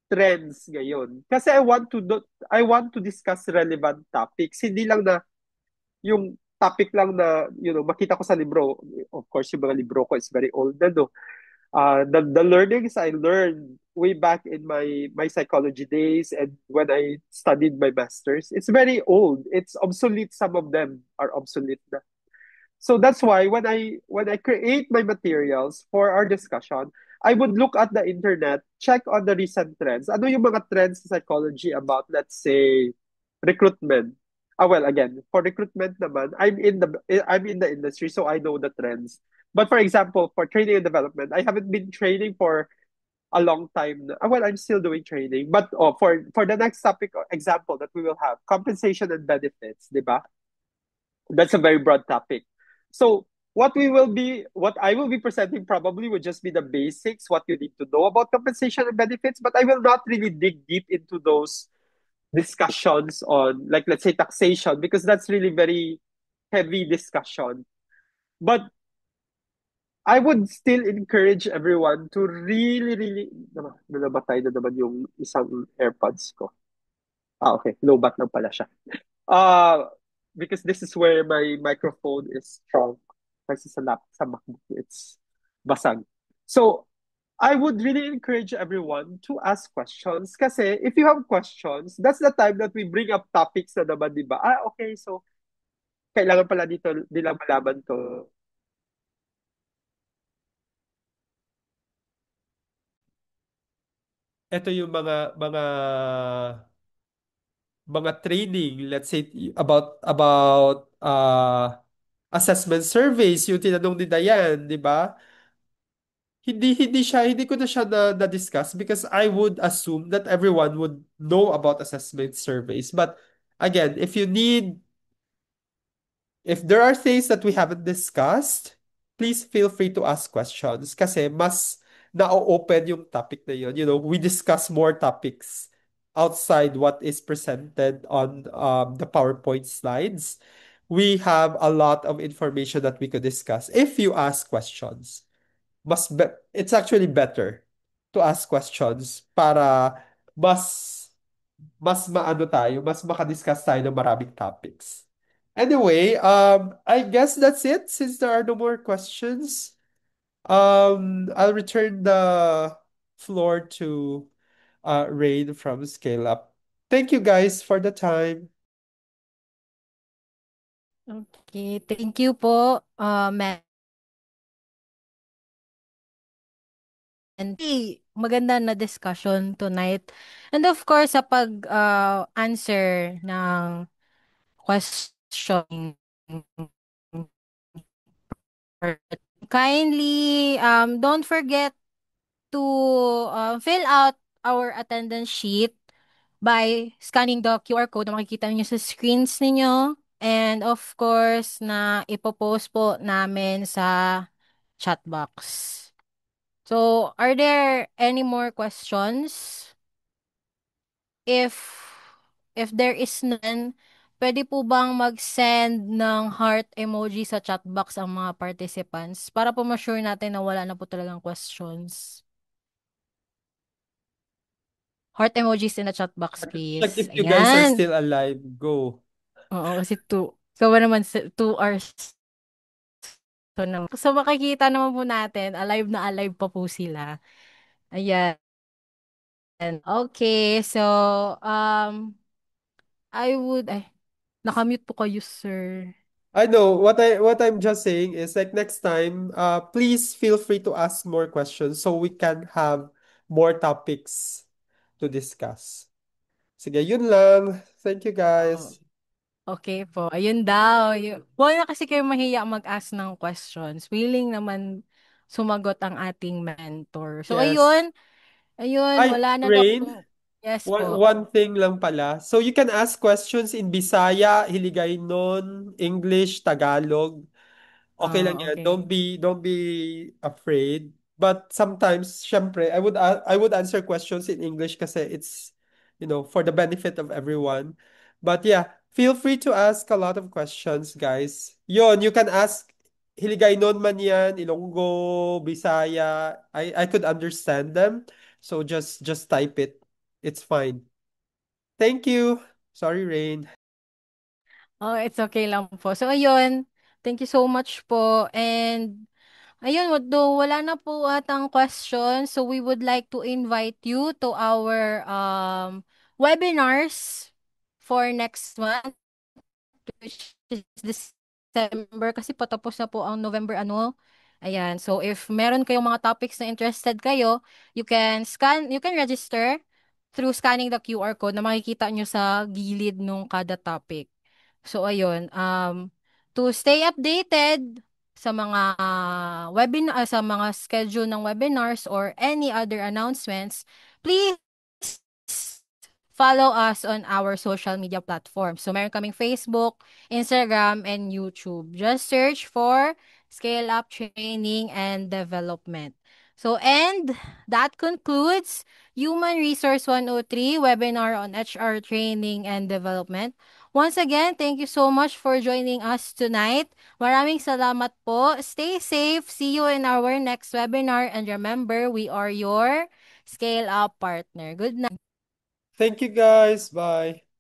trends ngayon. Kasi I want to discuss relevant topics. Hindi lang na yung topic lang na, makita ko sa libro. Of course, yung mga libro ko is very old na, no? The learnings I learned way back in my psychology days and when I studied my master's, it's very old. It's obsolete. Some of them are obsolete na. So that's why when I create my materials for our discussion, I would look at the internet, check on the recent trends. Ano yung mga trends sa psychology about, let's say, recruitment? Well, again, for recruitment naman, I'm in the industry, so I know the trends. But for example, for training and development, I haven't been training for a long time. Well, I'm still doing training, but for the next topic example that we will have, compensation and benefits, di ba? That's a very broad topic. So what I will be presenting probably would just be the basics, what you need to know about compensation and benefits, but I will not really dig deep into those discussions on, like, let's say, taxation, because that's really very heavy discussion. But I would still encourage everyone to really, really, namatay na naman yung isang AirPods ko. Okay. Low-bat lang pala siya. Uh, because this is where my microphone is strong. Kasi sa MacBook, it's basag. So, I would really encourage everyone to ask questions. Kasi if you have questions, that's the time that we bring up topics na naman, di ba? Okay. So, kailangan pala dito nila malaman to. Ito yung mga training, let's say about assessment surveys, yung tinanong ni Dayan, di ba? Hindi ko na siya na-discuss because I would assume that everyone would know about assessment surveys. But again, if there are things that we haven't discussed, please feel free to ask questions kasi mas na-open yung topic na yun. You know, we discuss more topics outside what is presented on the PowerPoint slides. We have a lot of information that we could discuss if you ask questions. It's actually better to ask questions para mas mas maano tayo, mas makadiscuss tayo ng maraming topics. Anyway, I guess that's it since there are no more questions. I'll return the floor to Rain from Scale Up. Thank you guys for the time. Okay, thank you po, Matt. And maganda na discussion tonight. And of course, sa pag-answer ng question, kindly don't forget to fill out our attendance sheet by scanning the QR code na makikita niyo sa screens ninyo. And of course, na ipopost po namin sa chat box. So, are there any more questions? If there is none, pwede po bang mag-send ng heart emoji sa chat box ang mga participants para po ma-sure natin na wala na po talagang questions. Heart emojis in the chat box, Check please. if you guys are Ayan. still alive. Go. Oo, kasi 2. So, naman 2 hours. So, makikita naman po natin, alive na alive pa po sila. Ayan. Okay, so, ay, nakamute po kayo, sir. I know what I'm just saying is like next time, please feel free to ask more questions so we can have more topics to discuss. Sige, yun lang. Thank you Oh, guys. okay po. Ayun daw. Huwag na kasi kayo mahiya mag-ask ng questions. Willing naman sumagot ang ating mentor. So, Yes. ayun. Ayun, Ay, wala na daw Rain, pong... Yes po. one thing lang pala. So you can ask questions in Bisaya, Hiligaynon, English, Tagalog. Okay lang yan. Okay. Don't be afraid. But sometimes, syempre, I would answer questions in English kasi it's, for the benefit of everyone. But yeah, feel free to ask a lot of questions, guys. Yon, you can ask Hiligaynon man yan, Ilonggo, Bisaya. I could understand them. So just type it. It's fine. Thank you. Sorry, Rain. Oh, it's okay lang po. So, ayun. Thank you so much po. And, ayun, though wala na po atang questions, so we would like to invite you to our webinars for next month, which is December, kasi patapos na po ang November, Ayan. So, if meron kayong mga topics na interested kayo, you can register through scanning the QR code na makikita nyo sa gilid nung kada topic. So, ayun. To stay updated sa mga sa mga schedule ng webinars or any other announcements, please follow us on our social media platforms. So, meron kaming Facebook, Instagram, and YouTube. Just search for Scale Up Training and Development. So, and that concludes Human Resource 103 webinar on HR training and development. Once again, thank you so much for joining us tonight. Maraming salamat po. Stay safe. See you in our next webinar. And remember, we are your Scale Up partner. Good night. Thank you guys. Bye.